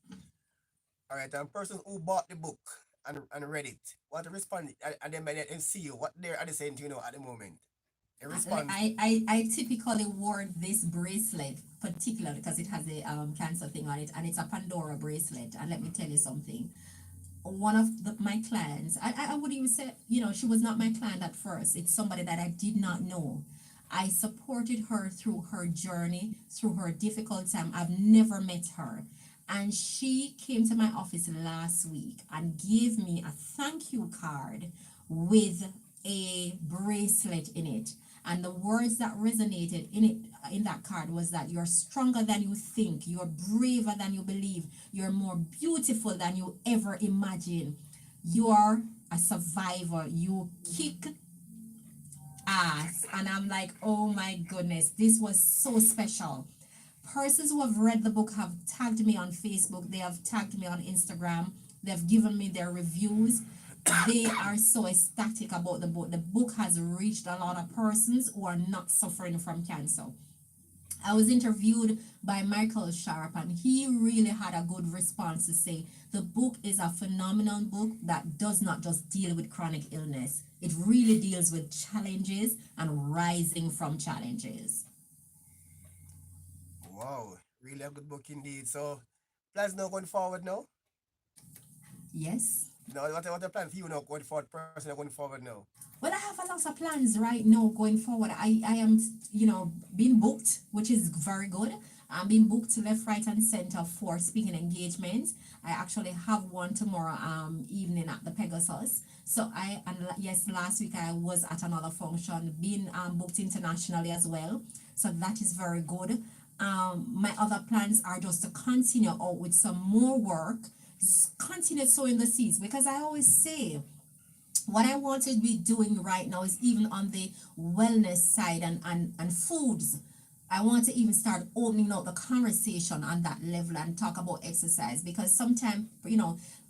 All right, and persons who bought the book and read it, what to respond, and then by then see you, what they're at the same thing, at the moment. I typically wore this bracelet particularly because it has a cancer thing on it, and it's a Pandora bracelet. And let me tell you something. One of my clients, I would even say, she was not my client at first. It's somebody that I did not know. I supported her through her journey, through her difficult time. I've never met her. And she came to my office last week and gave me a thank you card with a bracelet in it. And the words that resonated in that card was that you're stronger than you think, you're braver than you believe, you're more beautiful than you ever imagined. You are a survivor. You kick ass. And I'm like, oh my goodness, this was so special. Persons who have read the book have tagged me on Facebook. They have tagged me on Instagram. They've given me their reviews. They are so ecstatic about the book. The book has reached a lot of persons who are not suffering from cancer. I was interviewed by Michael Sharp, and he really had a good response to say the book is a phenomenal book that does not just deal with chronic illness. It really deals with challenges and rising from challenges. Wow, really a good book indeed. So, plans now going forward now? Yes. No, what are the plans for you now going forward, personally going forward now? Well, I have a lot of plans right now going forward. I am, being booked, which is very good. I'm being booked left, right, and center for speaking engagements. I actually have one tomorrow evening at the Pegasus. So last week I was at another function, being booked internationally as well. So that is very good. My other plans are just to continue out with some more work, continue sowing the seeds, because I always say what I want to be doing right now is even on the wellness side and foods. I want to even start opening up the conversation on that level and talk about exercise, because sometimes,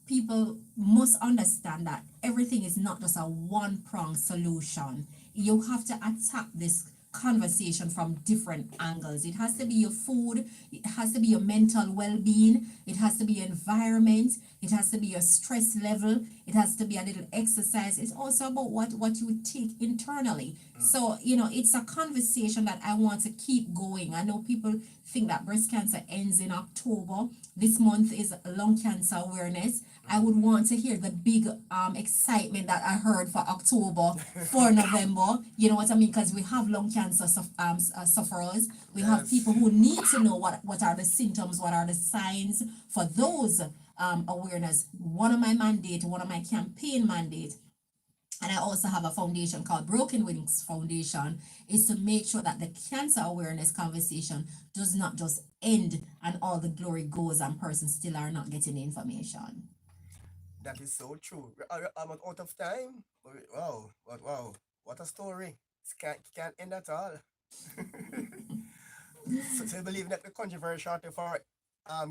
people must understand that everything is not just a one prong solution. You have to attack this conversation from different angles. It has to be your food, it has to be your mental well-being, it has to be your environment, it has to be your stress level, it has to be a little exercise. It's also about what you take internally. So it's a conversation that I want to keep going. I know people think that breast cancer ends in October. This month is lung cancer awareness. I would want to hear the big excitement that I heard for October, for November. You know what I mean? Because we have lung cancer sufferers. We have people who need to know what are the symptoms, what are the signs for those awareness. One of my campaign mandate, and I also have a foundation called Broken Wings Foundation, is to make sure that the cancer awareness conversation does not just end and all the glory goes and persons still are not getting the information. That is so true. I'm out of time. Wow, what a story. Can't end at all. So you believe that the country very short for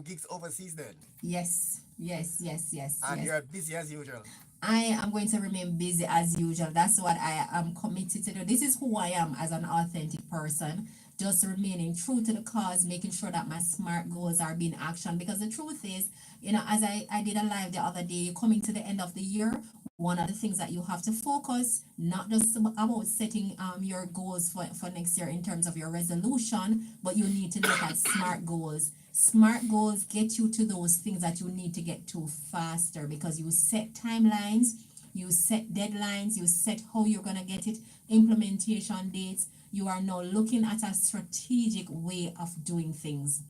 gigs overseas then? Yes. And you're busy as usual. I am going to remain busy as usual. That's what I am committed to do. This is who I am as an authentic person. Just remaining true to the cause, making sure that my SMART goals are being actioned. Because the truth is, as I did a live the other day, coming to the end of the year, one of the things that you have to focus, not just about setting your goals for next year in terms of your resolution, but you need to look at SMART goals. SMART goals get you to those things that you need to get to faster, because you set timelines, you set deadlines, you set how you're going to get it, implementation dates. You are now looking at a strategic way of doing things.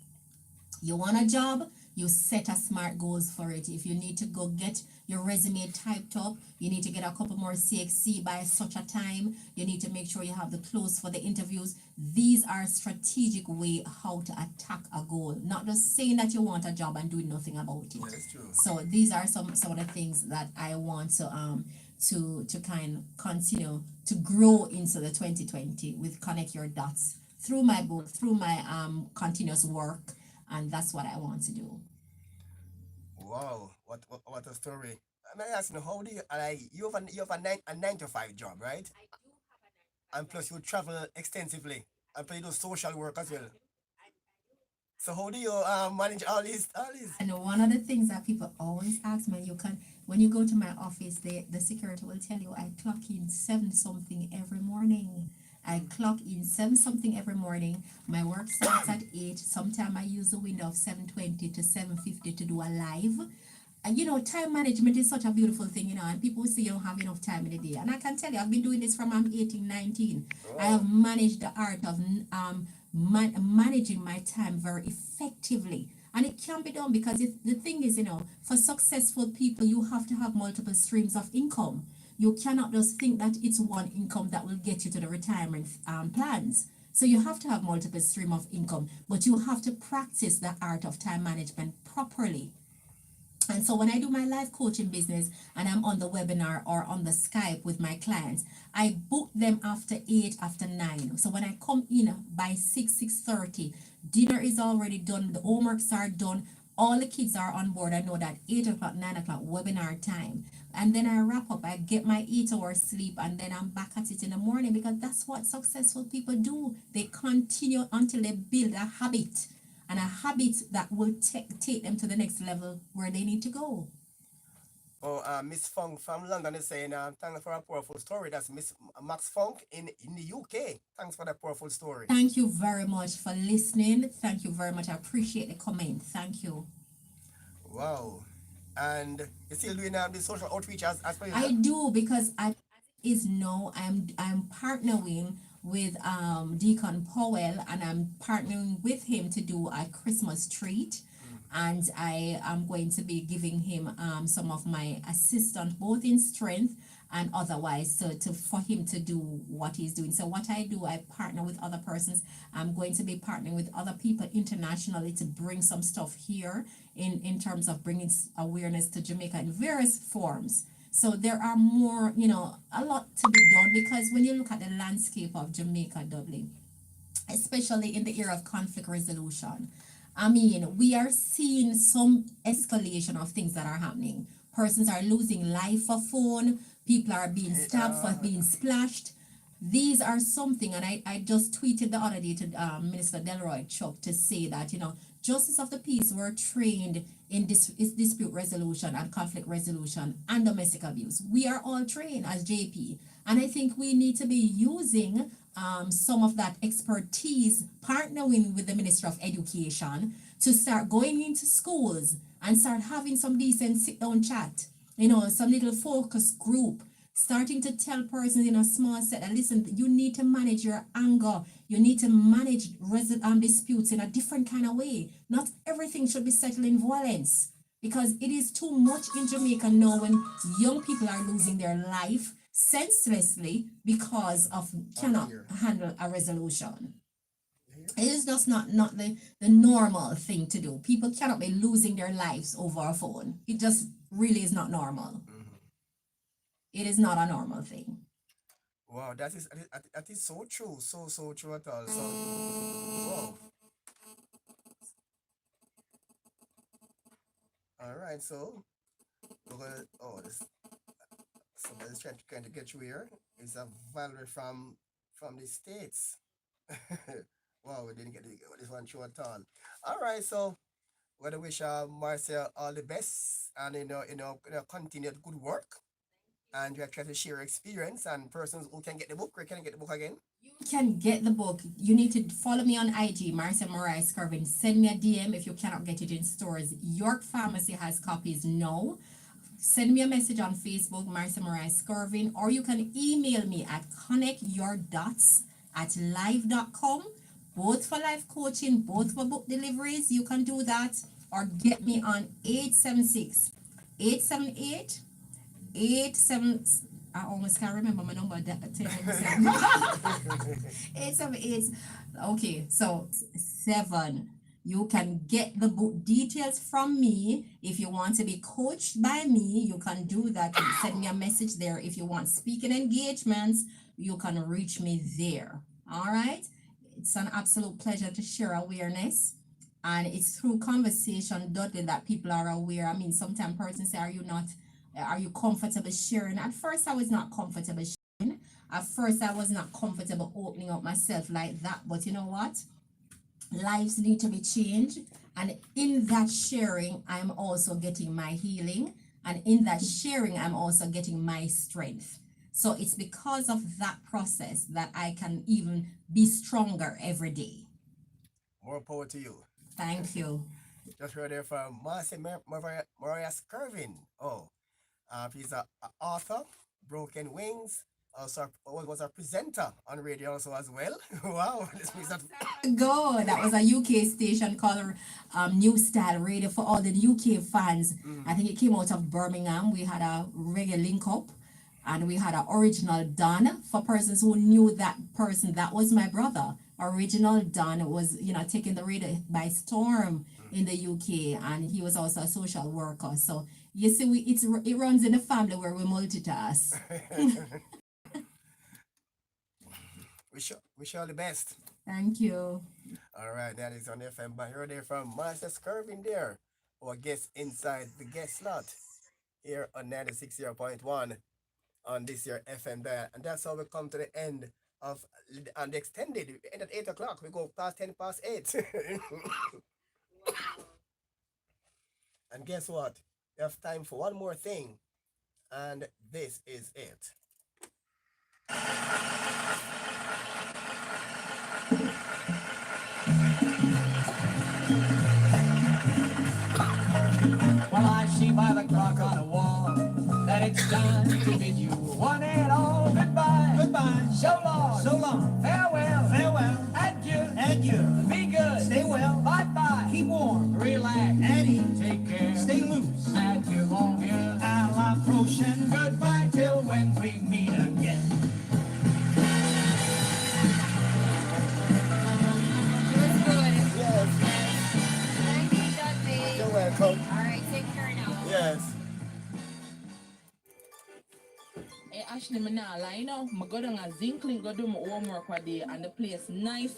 You want a job, you set a SMART goals for it. If you need to go get your resume typed up, you need to get a couple more CXC by such a time, you need to make sure you have the clothes for the interviews. These are strategic way how to attack a goal, not just saying that you want a job and doing nothing about it. That's true. So these are some of the things that I want to kind of continue to grow into the 2020 with Connect Your Dots through my book, through my continuous work, and that's what I want to do. Wow, what a story. I mean, ask you, how do you you have a 9 to 5 job, right? And plus you travel extensively and plus you do social work as well. So how do you manage all these? And one of the things that people always ask me, when you go to my office, the security will tell you I clock in 7 something every morning. I clock in 7 something every morning. My work starts at 8. Sometimes I use the window of 7:20 to 7:50 to do a live. And time management is such a beautiful thing, and people say you don't have enough time in the day. And I can tell you, I've been doing this from I'm 18, 19. I have managed the art of managing my time very effectively. And it can be done because the thing is, for successful people, you have to have multiple streams of income. You cannot just think that it's one income that will get you to the retirement plans. So you have to have multiple stream of income, but you have to practice the art of time management properly. And so when I do my life coaching business and I'm on the webinar or on the Skype with my clients, I book them after 8, after 9. So when I come in by 6:30, dinner is already done, the homeworks are done, all the kids are on board. I know that 8 o'clock, 9 o'clock, webinar time. And then I wrap up, I get my 8 hours sleep, and then I'm back at it in the morning, because that's what successful people do. They continue until they build a habit, and a habit that will take them to the next level where they need to go. Oh, Miss Funk from London is saying, thanks for a powerful story. That's Miss Max Funk in the UK. Thanks for that powerful story. Thank you very much for listening. Thank you very much. I appreciate the comment. Thank you. Wow. And you're still doing the social outreach as per usual? I do, because I'm partnering with Deacon Powell, and I'm partnering with him to do a Christmas treat. And I am going to be giving him some of my assistance, both in strength and otherwise, for him to do what he's doing. So what I do, I partner with other persons. I'm going to be partnering with other people internationally to bring some stuff here in terms of bringing awareness to Jamaica in various forms. So there are more, a lot to be done, because when you look at the landscape of Jamaica, Dudley, especially in the era of conflict resolution, I mean, we are seeing some escalation of things that are happening. persons are losing life for phone, people are being stabbed for being splashed. These are something, and I just tweeted the other day to Minister Delroy Chuck to say that, justice of the peace were trained in dispute resolution and conflict resolution and domestic abuse. We are all trained as JP, and I think we need to be using some of that expertise, partnering with the Minister of Education to start going into schools and start having some decent sit-down chat, some little focus group, starting to tell persons in a small set that, listen, you need to manage your anger, you need to manage disputes in a different kind of way. Not everything should be settled in violence, because it is too much in Jamaica now when young people are losing their life senselessly because of cannot handle a resolution. It is just not the normal thing to do. People cannot be losing their lives over a phone. It just really is not normal. It is not a normal thing. Wow, that is so true. So true at all. So wow. All right, so we're gonna somebody's trying to get you here. It's a Valerie from the States. Wow, we didn't get this one true at all. All right, so we're gonna wish Marcia all the best and continued good work. And you are trying to share experience and persons who can get the book. Where can I get the book again? You can get the book. You need to follow me on IG, Marcia Mariah Skirvin. Send me a DM if you cannot get it in stores. York Pharmacy has copies now. Send me a message on Facebook, Marcia Mariah Skirvin, or you can email me at connectyourdots@live.com. Both for life coaching, both for book deliveries. You can do that, or get me on 878 I almost can't remember my number. 878. Okay, so 7. You can get the book details from me. If you want to be coached by me, you can do that. You send me a message there. If you want speaking engagements, you can reach me there. All right. It's an absolute pleasure to share awareness. And it's through conversation, Dudley, that people are aware. I mean, sometimes persons say, are you comfortable sharing? At first, I was not comfortable sharing. At first, I was not comfortable opening up myself like that. But you know what? Lives need to be changed. And in that sharing, I'm also getting my healing. And in that sharing, I'm also getting my strength. So it's because of that process that I can even be stronger every day. More power to you. Thank you. Just heard there from Marcia Mariah Skirvin. Oh. He's an author, Broken Wings. Also, was a presenter on radio also as well. Wow, this means that. Go. That was a UK station called New Style Radio for all the UK fans. I think it came out of Birmingham. We had a reggae link up, and we had an original Don for persons who knew that person. That was my brother. Original Don was, taking the radio by storm in the UK, and he was also a social worker. So you see, it runs in the family where we multitask. Wish you all the best. Thank you. All right, that is on FM. But you're there from Marcia Skirvin there, or guest inside the guest slot here on 96.1 on this year FM there. And that's how we come to the end of the extended. We end at 8 o'clock. We go past 10 past 8. And guess what? We have time for one more thing. And this is it. Well, I see by the clock on the wall that it's time to bid you one and all goodbye. Goodbye. So long. So long. Farewell. Farewell. Adieu. Adieu. Be good. Stay well. Bye-bye. Keep warm. Relax. And eat. Take care. Stay loose. Adieu, mon vieux. À la prochaine. Goodbye till when we meet again. You're welcome. All right, take care now. Yes. Hey, Ashley, me nah lie, I go down a Zinkling, go do my homework one day, and the place nice,